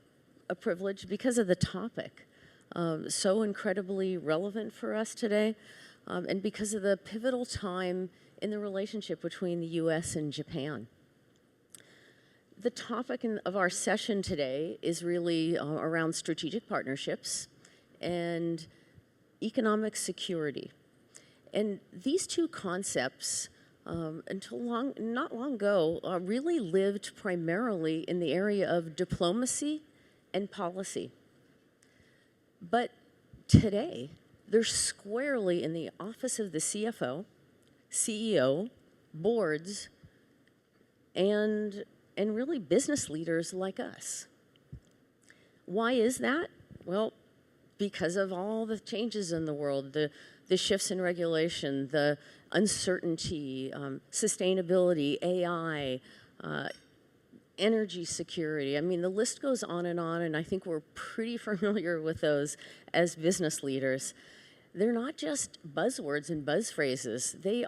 [SPEAKER 7] privilege because of the topic, so incredibly relevant for us today, and because of the pivotal time in the relationship between the U.S. and Japan. The topic of our session today is really around strategic partnerships and economic security. And these two concepts, until not long ago, really lived primarily in the area of diplomacy and policy. But today, they're squarely in the office of the CFO, CEO, boards, and really business leaders like us. Why is that? Well, because of all the changes in the world, the shifts in regulation, the uncertainty, sustainability, AI, energy security. I mean, the list goes on, and I think we're pretty familiar with those as business leaders. They're not just buzzwords and buzz phrases. They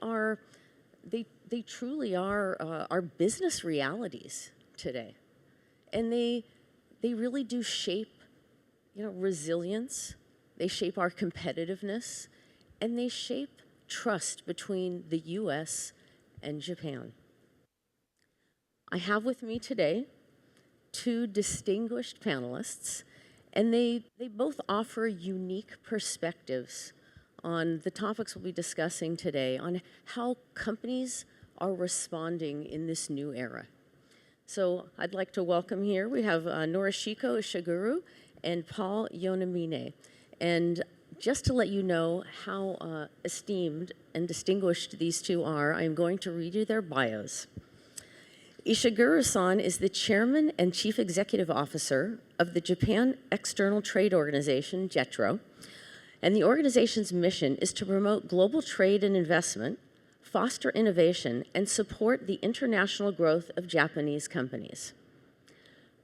[SPEAKER 7] truly are our business realities today. And they really do shape resilience, they shape our competitiveness, and they shape trust between the U.S. and Japan. I have with me today two distinguished panelists, and they both offer unique perspectives on the topics we'll be discussing today, on how companies are responding in this new era. So I'd like to welcome here, we have Norihiko ISHIGURO and Paul Yonamine. And just to let you know how esteemed and distinguished these two are, I'm going to read you their bios. Ishiguro-san is the Chairman and Chief Executive Officer of the Japan External Trade Organization, JETRO, and the organization's mission is to promote global trade and investment, foster innovation, and support the international growth of Japanese companies.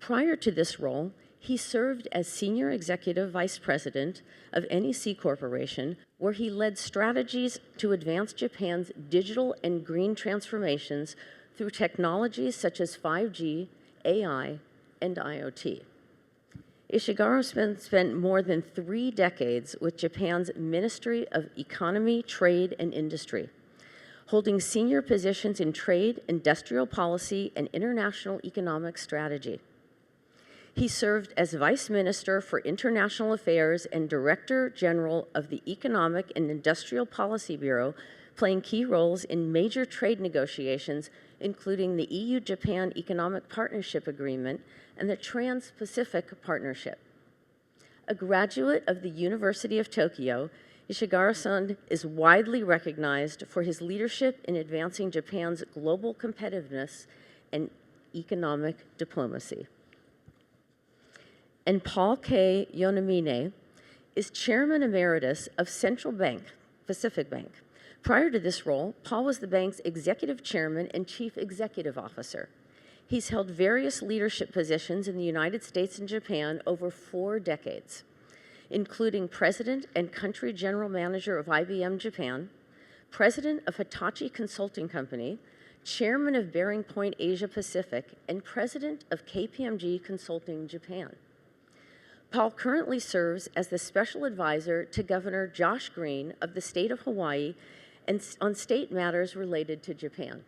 [SPEAKER 7] Prior to this role, he served as Senior Executive Vice President of NEC Corporation, where he led strategies to advance Japan's digital and green transformations through technologies such as 5G, AI, and IoT. Ishiguro spent more than 3 decades with Japan's Ministry of Economy, Trade, and Industry, holding senior positions in trade, industrial policy, and international economic strategy. He served as Vice Minister for International Affairs and Director General of the Economic and Industrial Policy Bureau playing key roles in major trade negotiations, including the EU-Japan Economic Partnership Agreement and the Trans-Pacific Partnership. A graduate of the University of Tokyo, ISHIGURO-san is widely recognized for his leadership in advancing Japan's global competitiveness and economic diplomacy. And Paul K. Yonamine is Chairman Emeritus of Central Bank, Pacific Bank. Prior to this role, Paul was the bank's Executive Chairman and Chief Executive Officer. He's held various leadership positions in the United States and Japan over 4 decades, including President and Country General Manager of IBM Japan, President of Hitachi Consulting Company, Chairman of Bearing Point Asia Pacific, and President of KPMG Consulting Japan. Paul currently serves as the Special Advisor to Governor Josh Green of the state of Hawaii and on state matters related to Japan.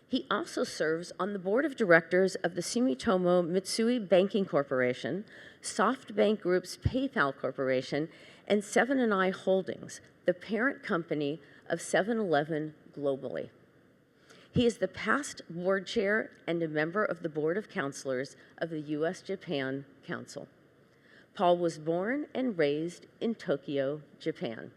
[SPEAKER 7] He also serves on the board of directors of the Sumitomo Mitsui Banking Corporation, SoftBank Group's PayPal Corporation, and 7 & I Holdings, the parent company of 7-Eleven globally. He is the past board chair and a member of the Board of Counselors of the U.S.-Japan Council. Paul was born and raised in Tokyo, Japan.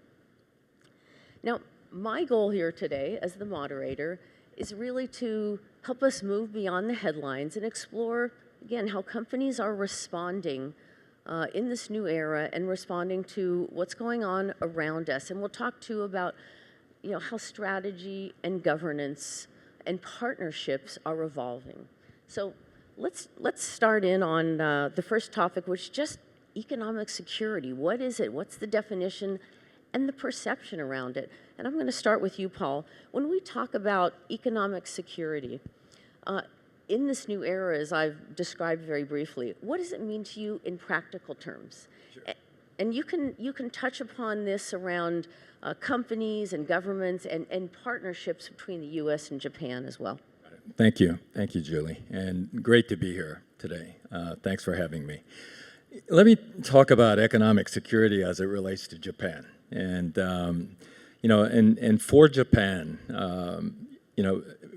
[SPEAKER 7] Now, my goal here today as the moderator is really to help us move beyond the headlines and explore, again, how companies are responding in this new era and responding to what's going on around us. And we'll talk too about, how strategy and governance and partnerships are evolving. So let's start in on the first topic, which is just economic security. What is it? What's the definition and the perception around it? And I'm going to start with you, Paul. When we talk about economic security, in this new era, as I've described very briefly, what does it mean to you in practical terms? Sure. And you can touch upon this around companies and governments and partnerships between the U.S. and Japan as well.
[SPEAKER 8] Thank you, Julie, and great to be here today. Thanks for having me. Let me talk about economic security as it relates to Japan. And and for Japan,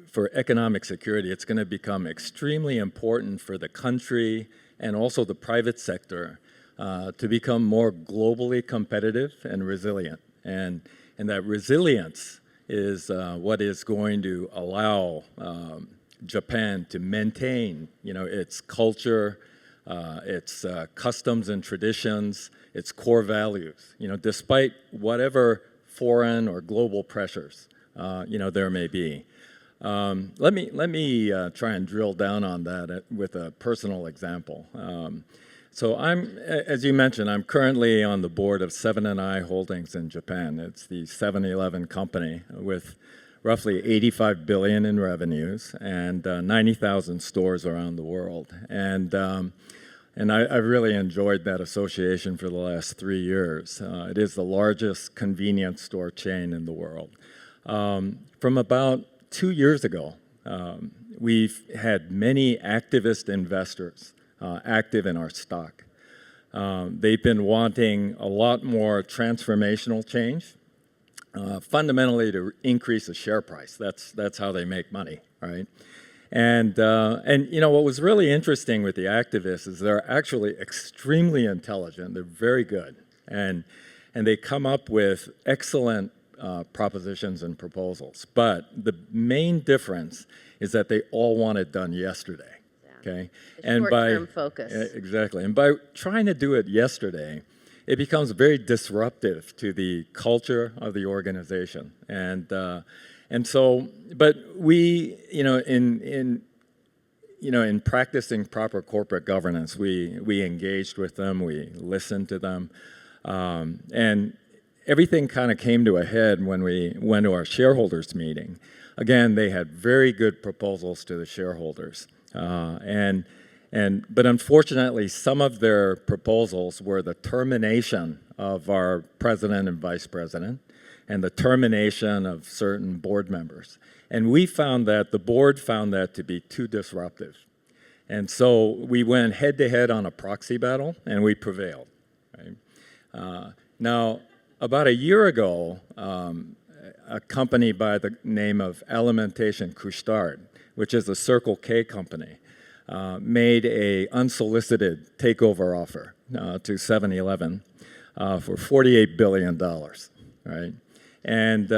[SPEAKER 8] for economic security, it's going to become extremely important for the country and also the private sector to become more globally competitive and resilient. And that resilience is what is going to allow Japan to maintain, its culture, its customs and traditions, its core values, despite whatever foreign or global pressures, there may be. Let me try and drill down on that with a personal example. So as you mentioned, I'm currently on the board of 7 & I Holdings in Japan. It's the 7-Eleven company with roughly 85 billion in revenues and 90,000 stores around the world. And I've really enjoyed that association for the last 3 years. It is the largest convenience store chain in the world. From about 2 years ago, we've had many activist investors active in our stock. They've been wanting a lot more transformational change, fundamentally to increase the share price. That's how they make money, right? And what was really interesting with the activists is they're actually extremely intelligent. They're very good, and they come up with excellent propositions and proposals. But the main difference is that they all want it done yesterday. Okay,
[SPEAKER 7] and short-term focus.
[SPEAKER 8] Exactly, and by trying to do it yesterday, it becomes very disruptive to the culture of the organization. And so, but we, in practicing proper corporate governance, we engaged with them, we listened to them, and everything kind of came to a head when we went to our shareholders meeting. Again, they had very good proposals to the shareholders. But unfortunately, some of their proposals were the termination of our president and vice president and the termination of certain board members. And the board found that to be too disruptive. And so we went head to head on a proxy battle and we prevailed. Right? Now, about a year ago, a company by the name of Alimentation Couche-Tard, which is a Circle K company, made a unsolicited takeover offer to 7-Eleven for $48 billion, right? And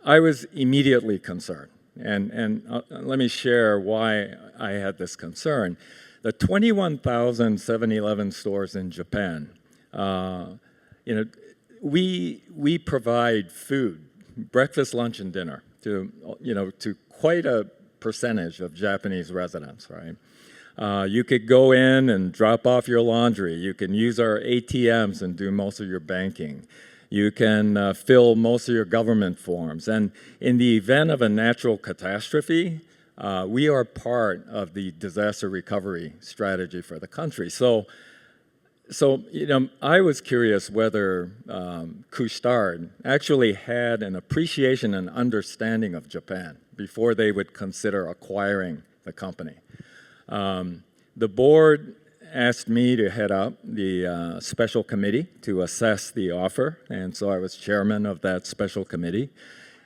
[SPEAKER 8] I was immediately concerned. And let me share why I had this concern. The 21,000 7-Eleven stores in Japan, we provide food, breakfast, lunch, and dinner to quite a percentage of Japanese residents, right? You could go in and drop off your laundry. You can use our ATMs and do most of your banking. You can fill most of your government forms. And in the event of a natural catastrophe, we are part of the disaster recovery strategy for the country. So I was curious whether Couche-Tard actually had an appreciation and understanding of Japan before they would consider acquiring the company. The board asked me to head up the special committee to assess the offer, and so I was chairman of that special committee.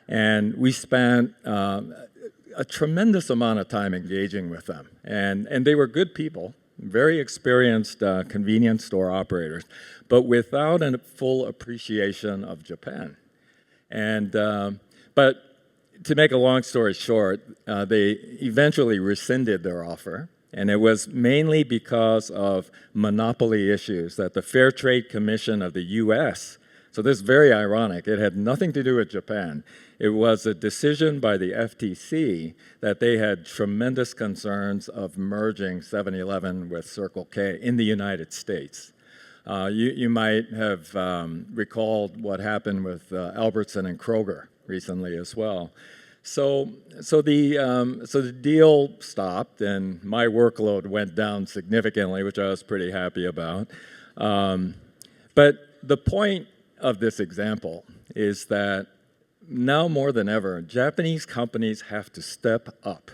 [SPEAKER 8] And we spent a tremendous amount of time engaging with them. And they were good people, very experienced convenience store operators, but without a full appreciation of Japan. And but to make a long story short, they eventually rescinded their offer. And it was mainly because of monopoly issues that the Fair Trade Commission of the US, so this is very ironic, it had nothing to do with Japan. It was a decision by the FTC that they had tremendous concerns of merging 7-Eleven with Circle K in the United States. You might have recalled what happened with Albertson and Kroger recently as well. So the deal stopped, and my workload went down significantly, which I was pretty happy about. But the point of this example is that now more than ever, Japanese companies have to step up.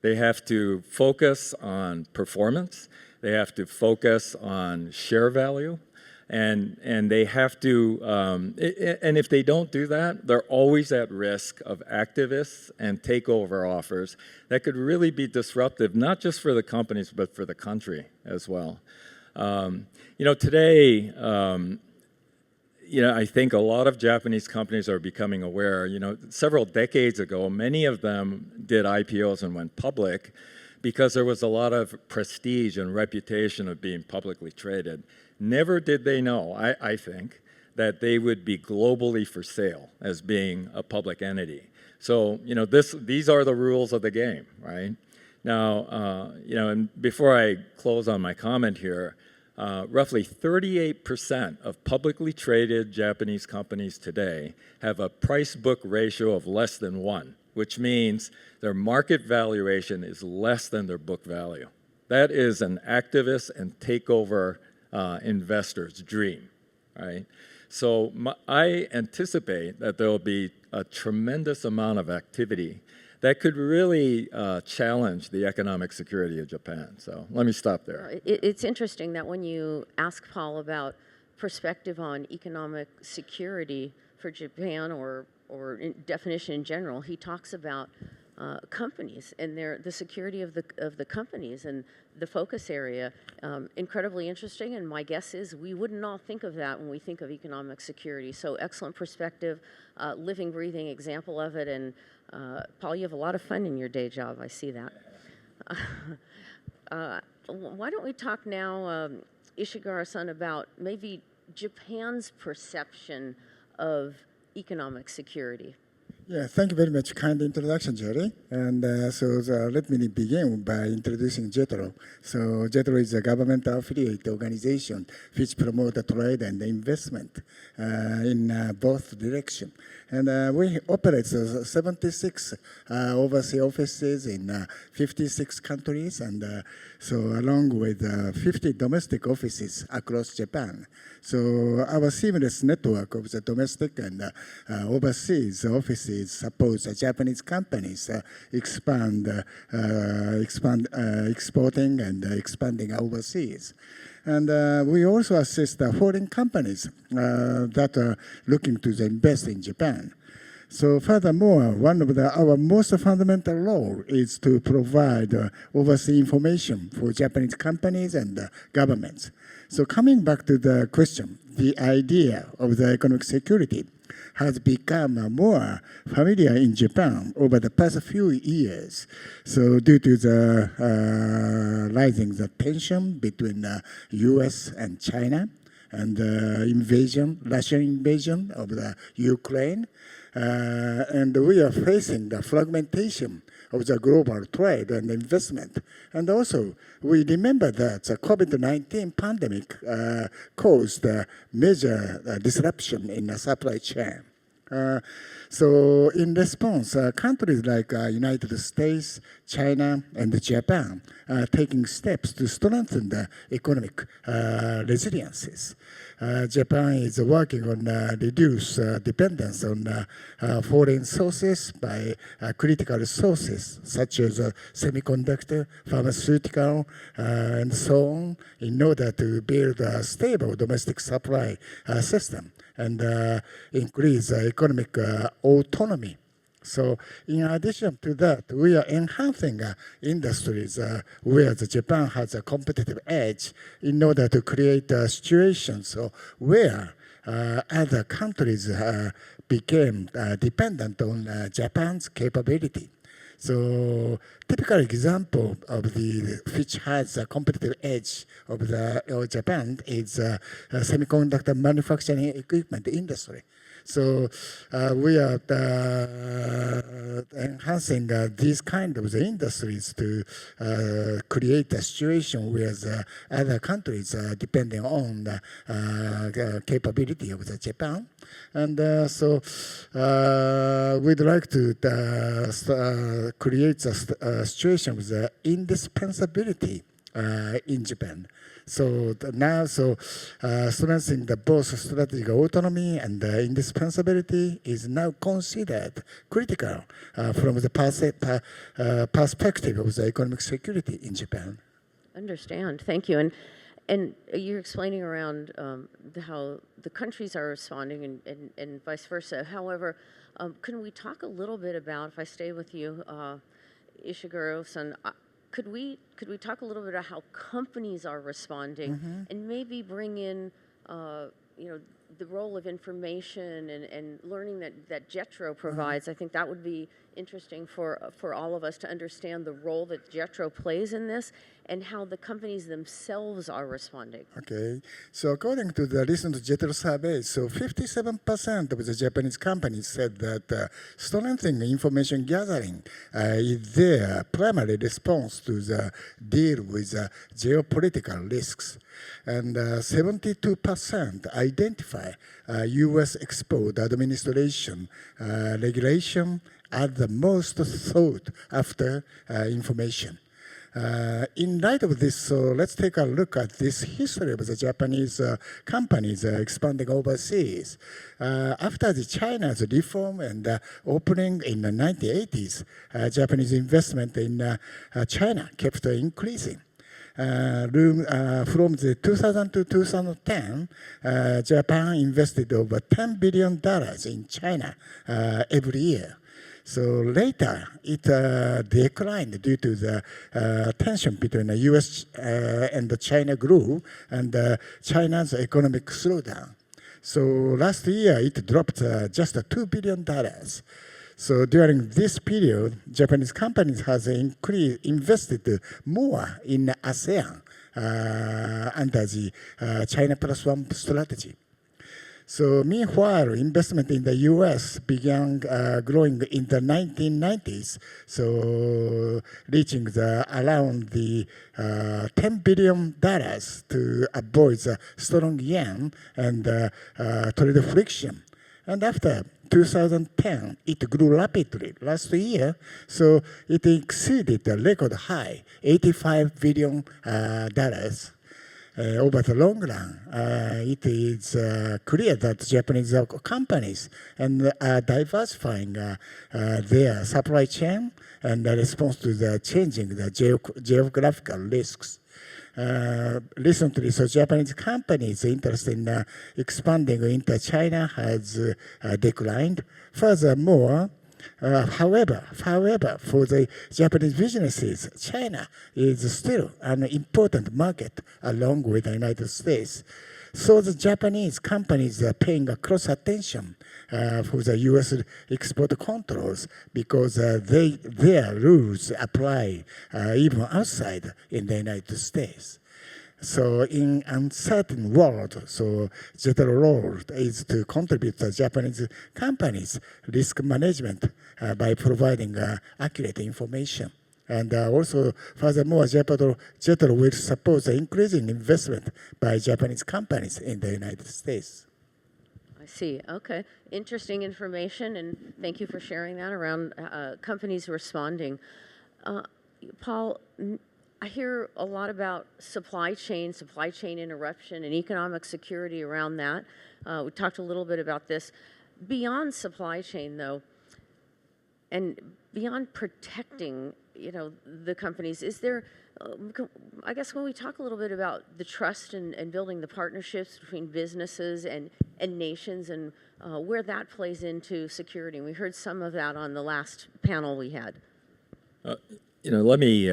[SPEAKER 8] They have to focus on performance. They have to focus on share value. And they have to, and if they don't do that, they're always at risk of activists and takeover offers that could really be disruptive, not just for the companies, but for the country as well. Today, I think a lot of Japanese companies are becoming aware. Several decades ago, many of them did IPOs and went public because there was a lot of prestige and reputation of being publicly traded. Never did they know, I think, that they would be globally for sale as being a public entity. So, these are the rules of the game, right? Now, and before I close on my comment here, roughly 38% of publicly traded Japanese companies today have a price-book ratio of less than 1, which means their market valuation is less than their book value. That is an activist and takeover investor's dream, right? So I anticipate that there will be a tremendous amount of activity that could really challenge the economic security of Japan. So let me stop there.
[SPEAKER 7] It's interesting that when you ask Paul about perspective on economic security for Japan or definition in general, he talks about companies and the security of the companies and the focus area. Incredibly interesting, and my guess is we wouldn't all think of that when we think of economic security. So excellent perspective, living, breathing example of it. And Paul, you have a lot of fun in your day job. I see that. Why don't we talk now, Ishiguro-san, about maybe Japan's perception of economic security?
[SPEAKER 9] Yeah, thank you very much. Kind introduction, Jerry. And let me begin by introducing JETRO. So JETRO is a government affiliate organization which promotes trade and investment in both directions. And we operate 76 overseas offices in 56 countries, and so along with 50 domestic offices across Japan. So our seamless network of the domestic and overseas offices support Japanese companies exporting and expanding overseas. And we also assist foreign companies that are looking to invest in Japan. So furthermore, one of our most fundamental role is to provide overseas information for Japanese companies and governments. So coming back to the question, the idea of the economic security has become more familiar in Japan over the past few years. So due to the rising the tension between U.S. and China, and Russian invasion of the Ukraine, and we are facing the fragmentation of the global trade and investment. And also, we remember that the COVID-19 pandemic caused a major disruption in the supply chain. So in response, countries like United States, China, and Japan are taking steps to strengthen the economic resiliences. Japan is working on reduce dependence on foreign sources by critical sources such as semiconductor, pharmaceutical, and so on, in order to build a stable domestic supply system and increase economic autonomy. So in addition to that, we are enhancing industries where Japan has a competitive edge in order to create situations where other countries became dependent on Japan's capability. So typical example of the which has a competitive edge of Japan is semiconductor manufacturing equipment industry. So we are enhancing these kind of the industries to create a situation where the other countries are depending on the capability of the Japan. And so we'd like to create a situation with the indispensability in Japan. So now, strengthening the both strategic autonomy and indispensability is now considered critical from the perspective of the economic security in Japan.
[SPEAKER 7] Understand. Thank you. And you're explaining around how the countries are responding and vice versa. However, can we talk a little bit about, if I stay with you, ISHIGURO-san, could we talk a little bit about how companies are responding and maybe bring in, the role of information and learning that JETRO provides? I think that would be interesting for all of us to understand the role that JETRO plays in this and how the companies themselves are responding.
[SPEAKER 9] Okay, so according to the recent JETRO survey, so 57% of the Japanese companies said that strengthening information gathering is their primary response to the deal with geopolitical risks. And 72% identify U.S. export administration regulation as the most sought after information. In light of this, so let's take a look at this history of the Japanese companies expanding overseas. After the China's reform and opening in the 1980s, Japanese investment in China kept increasing. From the 2000 to 2010, Japan invested over $10 billion in China every year. So later, it declined due to the tension between the U.S. and China grew and China's economic slowdown. So last year, it dropped just $2 billion. So during this period, Japanese companies has invested more in ASEAN under the China Plus One strategy. So meanwhile, investment in the U.S. began growing in the 1990s, so reaching around the $10 billion to avoid the strong yen and trade friction. And after 2010, it grew rapidly last year, so it exceeded the record high, $85 billion. Over the long run, it is clear that Japanese companies are diversifying their supply chain and response to the changing the geographical risks. Recently, so Japanese companies' interest in expanding into China has declined. Furthermore, however, for the Japanese businesses, China is still an important market along with the United States. So the Japanese companies are paying close attention for the U.S. export controls because their rules apply even outside in the United States. So in uncertain world, so JETRO role is to contribute to Japanese companies' risk management by providing accurate information. And also, furthermore, JETRO will support the increasing investment by Japanese companies in the United States.
[SPEAKER 7] I see. Okay. Interesting information, and thank you for sharing that around companies responding. Paul, I hear a lot about supply chain interruption, and economic security around that. We talked a little bit about this. Beyond supply chain, though, and beyond protecting, the companies, is there, I guess when we talk a little bit about the trust and building the partnerships between businesses and nations and where that plays into security. We heard some of that on the last panel we had.
[SPEAKER 8] Let me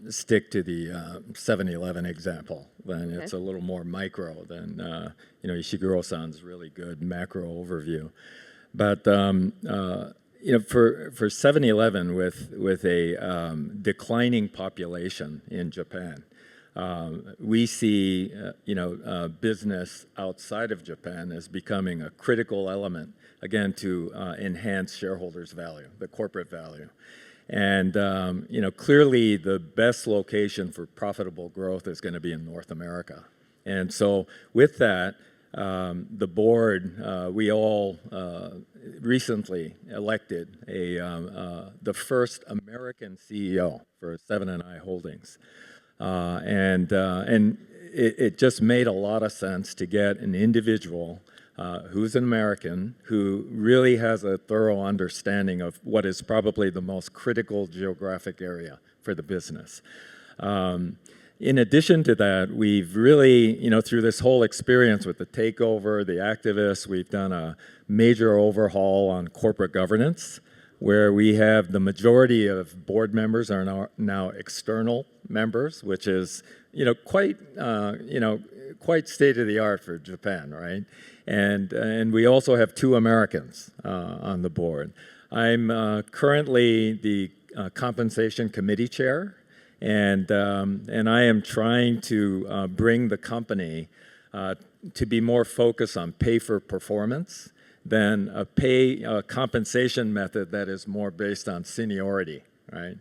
[SPEAKER 8] stick to the 7-Eleven example. Then it's a little more micro than, Ishiguro-san's really good macro overview. But, for 7-Eleven with a declining population in Japan, we see, business outside of Japan as becoming a critical element, again, to enhance shareholders' value, the corporate value. And, clearly the best location for profitable growth is going to be in North America. And so with that, the board, we all recently elected the first American CEO for Seven & I Holdings. And it just made a lot of sense to get an individual who's an American, who really has a thorough understanding of what is probably the most critical geographic area for the business. In addition to that, we've really, through this whole experience with the takeover, the activists, we've done a major overhaul on corporate governance, where we have the majority of board members are now external members, which is, quite state of the art for Japan, right? And we also have 2 Americans on the board. I'm currently the compensation committee chair, and I am trying to bring the company to be more focused on pay for performance than a compensation method that is more based on seniority, right?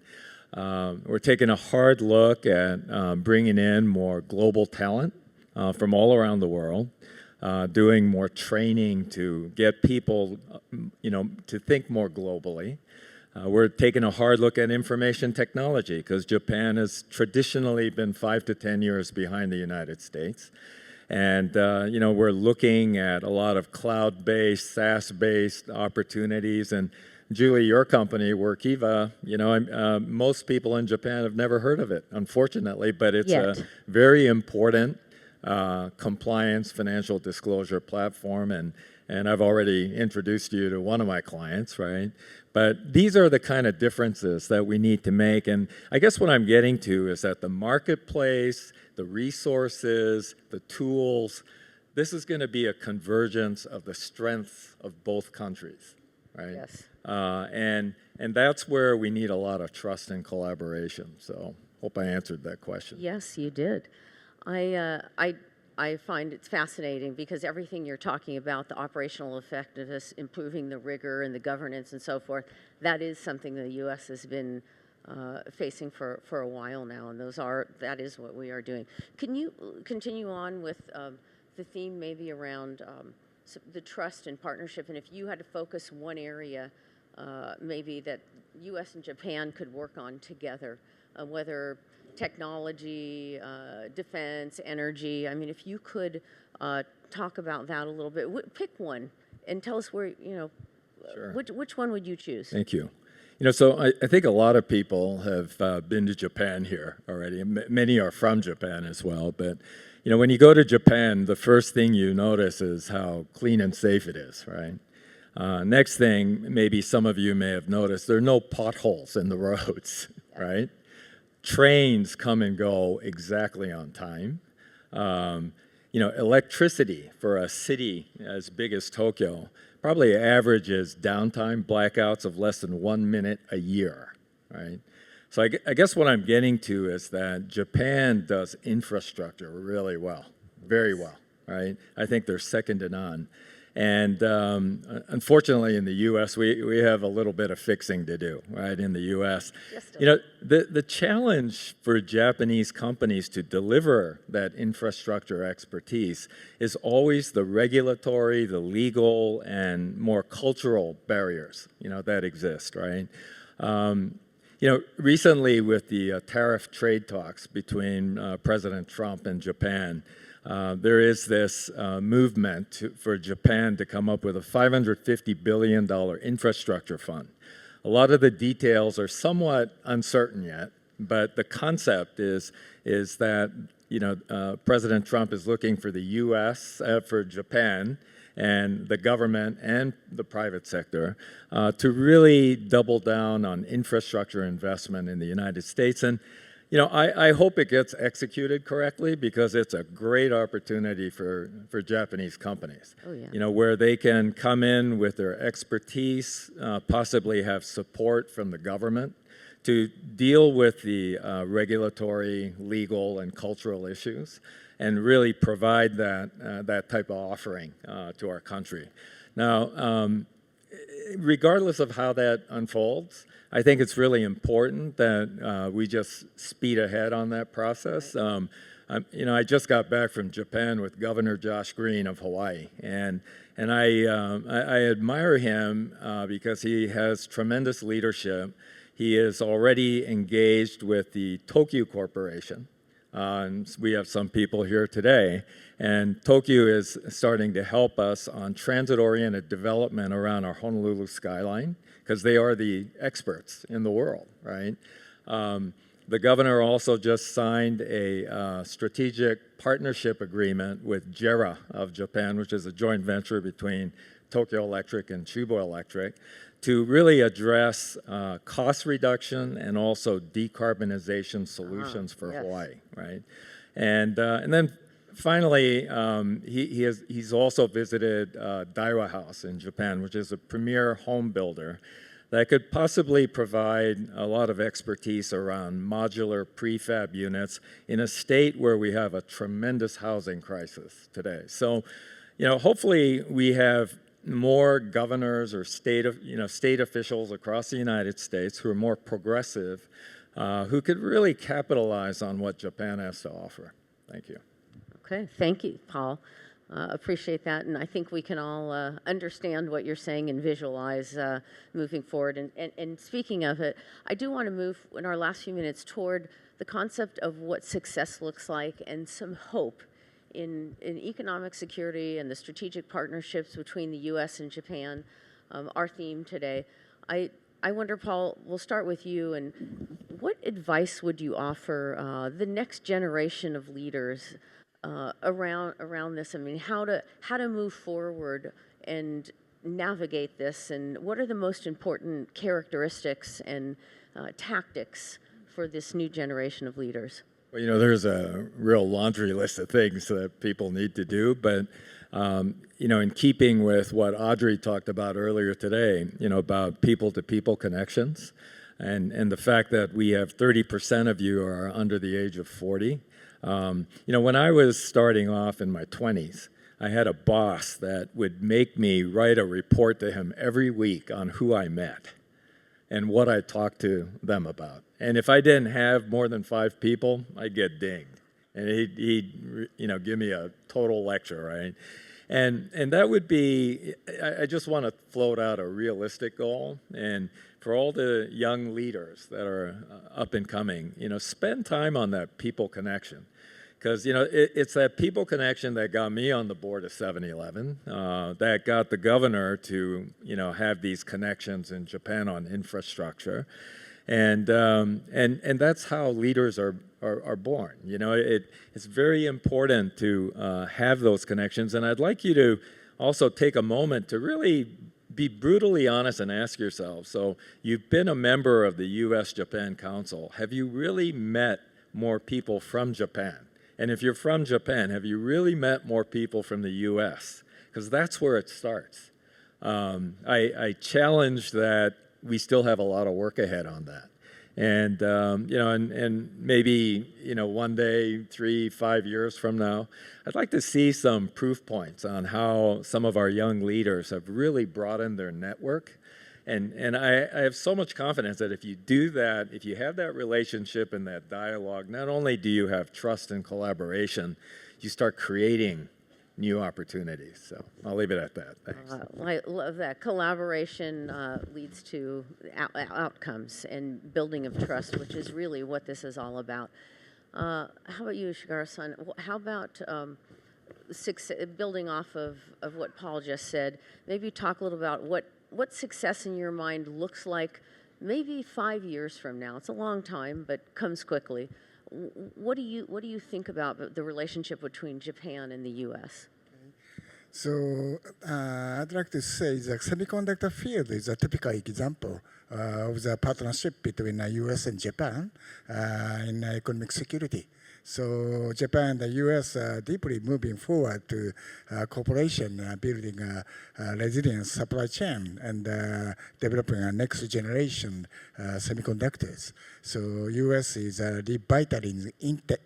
[SPEAKER 8] We're taking a hard look at bringing in more global talent from all around the world, doing more training to get people, to think more globally. We're taking a hard look at information technology because Japan has traditionally been 5 to 10 years behind the United States. And, we're looking at a lot of cloud-based, SaaS-based opportunities. And Julie, your company, Workiva, most people in Japan have never heard of it, unfortunately, but it's a very important compliance financial disclosure platform. And I've already introduced you to one of my clients, right? But these are the kind of differences that we need to make. And I guess what I'm getting to is that the marketplace, the resources, the tools, this is going to be a convergence of the strengths of both countries, right?
[SPEAKER 7] Yes.
[SPEAKER 8] And that's where we need a lot of trust and collaboration. So hope I answered that question.
[SPEAKER 7] Yes, you did. I find it's fascinating because everything you're talking about, the operational effectiveness, improving the rigor and the governance and so forth, that is something the U.S. has been facing for a while now, and that is what we are doing. Can you continue on with the theme maybe around the trust and partnership, and if you had to focus one area maybe that U.S. and Japan could work on together, whether technology, defense, energy. I mean, if you could talk about that a little bit, pick one and tell us where,
[SPEAKER 8] Sure.
[SPEAKER 7] which one would you choose?
[SPEAKER 8] Thank you. So I think a lot of people have been to Japan here already. Many are from Japan as well. But, when you go to Japan, the first thing you notice is how clean and safe it is, right? Next thing, maybe some of you may have noticed, there are no potholes in the roads, right? Trains come and go exactly on time. Electricity for a city as big as Tokyo probably averages downtime blackouts of less than 1 minute a year, right? So I guess what I'm getting to is that Japan does infrastructure really well, very well, right? I think they're second to none. And unfortunately, in the U.S., we have a little bit of fixing to do, right? In the U.S., the challenge for Japanese companies to deliver that infrastructure expertise is always the regulatory, the legal, and more cultural barriers, that exist, right? Recently with the tariff trade talks between President Trump and Japan, there is this movement for Japan to come up with a $550 billion infrastructure fund. A lot of the details are somewhat uncertain yet, but the concept is that President Trump is looking for the U.S., for Japan, and the government and the private sector to really double down on infrastructure investment in the United States. And I hope it gets executed correctly because it's a great opportunity for Japanese companies.
[SPEAKER 7] Oh, yeah.
[SPEAKER 8] Where they can come in with their expertise, possibly have support from the government to deal with the regulatory, legal, and cultural issues, and really provide that type of offering to our country. Now, regardless of how that unfolds, I think it's really important that we just speed ahead on that process. I just got back from Japan with Governor Josh Green of Hawaii, and I admire him because he has tremendous leadership. He is already engaged with the Tokyo Corporation. And we have some people here today, and Tokyo is starting to help us on transit-oriented development around our Honolulu skyline, because they are the experts in the world, right? The governor also just signed a strategic partnership agreement with JERA of Japan, which is a joint venture between Tokyo Electric and Chubu Electric, to really address cost reduction and also decarbonization solutions for Hawaii, right? And then finally, he's also visited Daiwa House in Japan, which is a premier home builder that could possibly provide a lot of expertise around modular prefab units in a state where we have a tremendous housing crisis today. So, hopefully we have more governors or state officials across the United States who are more progressive, who could really capitalize on what Japan has to offer. Thank you.
[SPEAKER 7] Okay, thank you, Paul. Appreciate that, and I think we can all understand what you're saying and visualize moving forward. And speaking of it, I do want to move in our last few minutes toward the concept of what success looks like and some hope in economic security and the strategic partnerships between the U.S. and Japan, our theme today. I wonder, Paul, we'll start with you, and what advice would you offer the next generation of leaders around this? I mean, how to move forward and navigate this, and what are the most important characteristics and tactics for this new generation of leaders?
[SPEAKER 8] Well, there's a real laundry list of things that people need to do, but in keeping with what Audrey talked about earlier today, about people-to-people connections, and the fact that we have 30% of you are under the age of 40. When I was starting off in my 20s, I had a boss that would make me write a report to him every week on who I met and what I talked to them about. And if I didn't have more than 5 people, I'd get dinged. And he'd give me a total lecture, right? And that would be, I just want to float out a realistic goal. And for all the young leaders that are up and coming, spend time on that people connection. Because, it's that people connection that got me on the board of 7-Eleven, that got the governor to, have these connections in Japan on infrastructure. And that's how leaders are born. It's very important to have those connections. And I'd like you to also take a moment to really be brutally honest and ask yourself, so you've been a member of the U.S.-Japan Council. Have you really met more people from Japan? And if you're from Japan, have you really met more people from the U.S.? Because that's where it starts. I challenge that we still have a lot of work ahead on that. And, and maybe, one day, 3-5 years from now, I'd like to see some proof points on how some of our young leaders have really broadened their network. And I have so much confidence that if you do that, if you have that relationship and that dialogue, not only do you have trust and collaboration, you start creating new opportunities. So I'll leave it at that. Thanks.
[SPEAKER 7] I love that. Collaboration leads to outcomes and building of trust, which is really what this is all about. How about you, Ishiguro-san? How about building off of what Paul just said? Maybe talk a little about what success in your mind looks like maybe 5 years from now. It's a long time, but comes quickly. What do you think about the relationship between Japan and the U.S.?
[SPEAKER 9] So I'd like to say the semiconductor field is a typical example of the partnership between the U.S. and Japan in economic security. So Japan and the U.S. are deeply moving forward to cooperation, building a resilient supply chain and developing a next generation semiconductors. So U.S. is revitalizing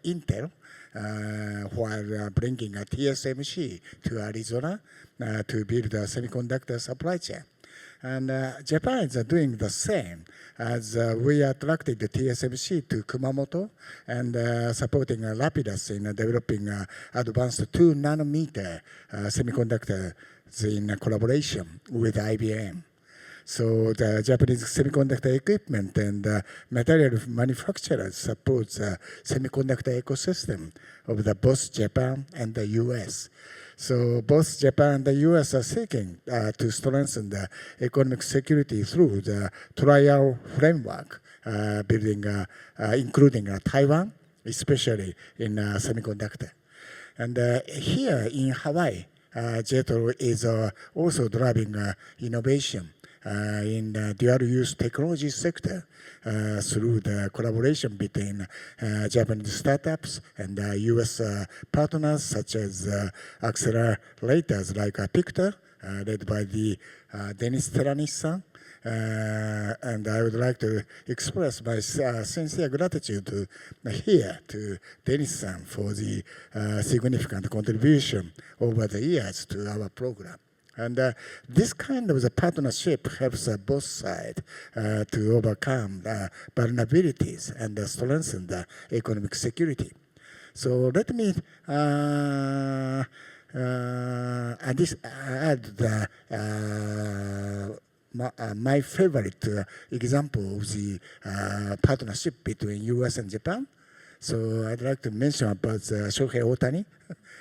[SPEAKER 9] Intel while bringing a TSMC to Arizona to build a semiconductor supply chain. And Japan is doing the same as we attracted the TSMC to Kumamoto and supporting Lapidus in developing advanced 2-nanometer semiconductors in collaboration with IBM. So the Japanese semiconductor equipment and material manufacturers support the semiconductor ecosystem of both Japan and the U.S. So both Japan and the U.S. are seeking to strengthen the economic security through the trial framework, building, including Taiwan, especially in semiconductor. And here in Hawaii, JETRO is also driving innovation in the dual-use technology sector through the collaboration between Japanese startups and U.S. partners such as accelerators like Pictor, led by the Dennis Teranis-san. And I would like to express my sincere gratitude to Dennis-san for the significant contribution over the years to our program. And this kind of the partnership helps both sides to overcome vulnerabilities and strengthen the economic security. So let me add my favorite example of the partnership between U.S. and Japan. So I'd like to mention about Shohei Ohtani,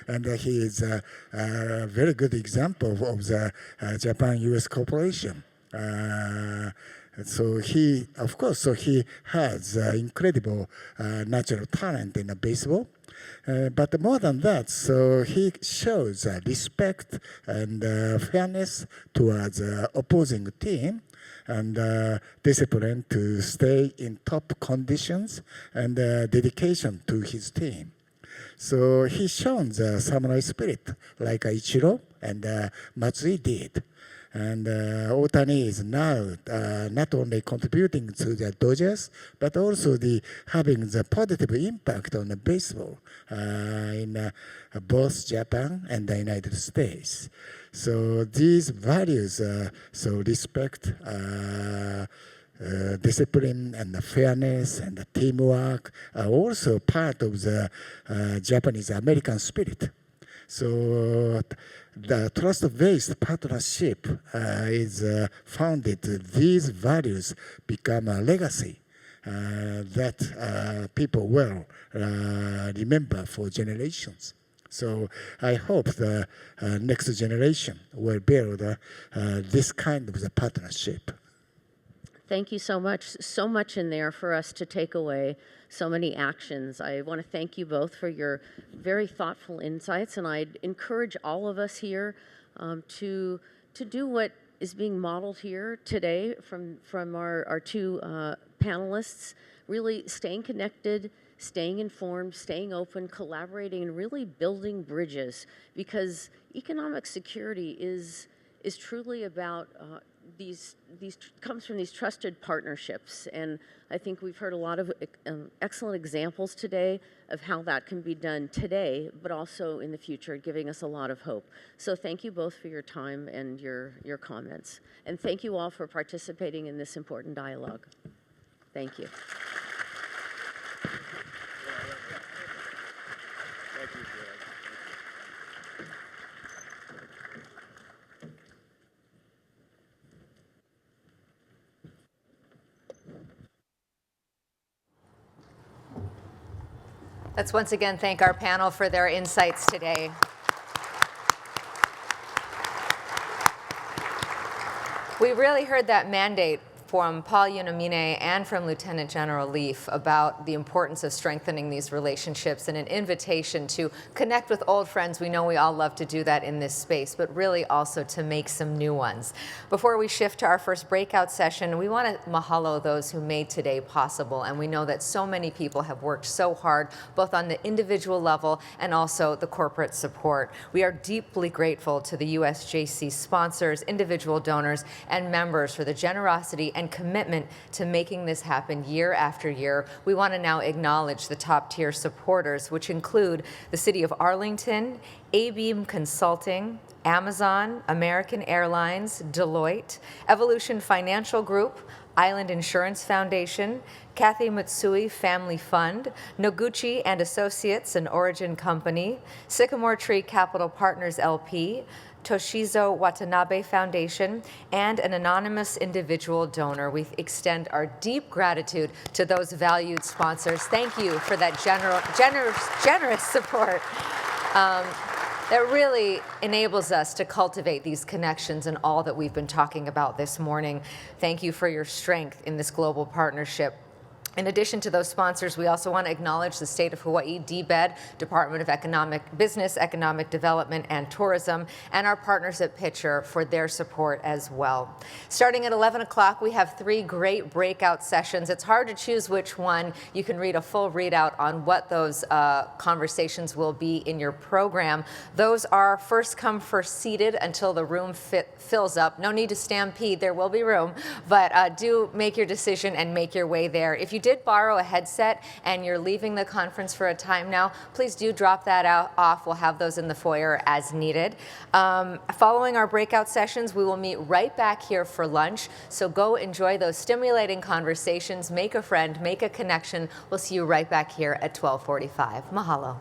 [SPEAKER 9] and he is a very good example of the Japan-U.S. cooperation. So he has incredible natural talent in baseball. But more than that, so he shows respect and fairness towards the opposing team and discipline to stay in top conditions and dedication to his team. So he shown the samurai spirit like Ichiro and Matsui did. And Ohtani is now not only contributing to the Dodgers, but also having the positive impact on the baseball in both Japan and the United States. So these values, so respect, discipline and fairness and teamwork are also part of the Japanese-American spirit. So the trust-based partnership is founded. These values become a legacy that people will remember for generations. So I hope the next generation will build this kind of the partnership.
[SPEAKER 7] Thank you so much. So much in there for us to take away, so many actions. I want to thank you both for your very thoughtful insights, and I'd encourage all of us here to do what is being modeled here today from our two panelists, really staying connected, staying informed, staying open, collaborating, and really building bridges, because economic security is truly about these comes from these trusted partnerships, and I think we've heard a lot of excellent examples today of how that can be done today, but also in the future, giving us a lot of hope. So thank you both for your time and your comments, and thank you all for participating in this important dialogue. Thank you.
[SPEAKER 3] Let's once again thank our panel for their insights today. We really heard that mandate from Paul Yonamine and from Lieutenant General Leaf about the importance of strengthening these relationships, and an invitation to connect with old friends. We know we all love to do that in this space, but really also to make some new ones. Before we shift to our first breakout session, we want to mahalo those who made today possible, and we know that so many people have worked so hard, both on the individual level and also the corporate support. We are deeply grateful to the USJC sponsors, individual donors, and members for the generosity and commitment to making this happen year after year. We want to now acknowledge the top tier supporters, which include the City of Arlington, A-Beam Consulting, Amazon, American Airlines, Deloitte, Evolution Financial Group, Island Insurance Foundation, Kathy Matsui Family Fund, Noguchi and Associates, an Origin company, Sycamore Tree Capital Partners LP, Toshizo Watanabe Foundation, and an anonymous individual donor. We extend our deep gratitude to those valued sponsors. Thank you for that generous support. That really enables us to cultivate these connections and all that we've been talking about this morning. Thank you for your strength in this global partnership. In addition to those sponsors, we also want to acknowledge the State of Hawaii, DBED, Department of Business, Economic Development, and Tourism, and our partners at Pitcher for their support as well. Starting at 11 o'clock, we have 3 great breakout sessions. It's hard to choose which one. You can read a full readout on what those conversations will be in your program. Those are first come, first seated until the room fills up. No need to stampede, there will be room, but do make your decision and make your way there. If you did borrow a headset and you're leaving the conference for a time now, please do drop that off. We'll have those in the foyer as needed. Following our breakout sessions, we will meet right back here for lunch. So go enjoy those stimulating conversations, make a friend, make a connection. We'll see you right back here at 12:45. Mahalo.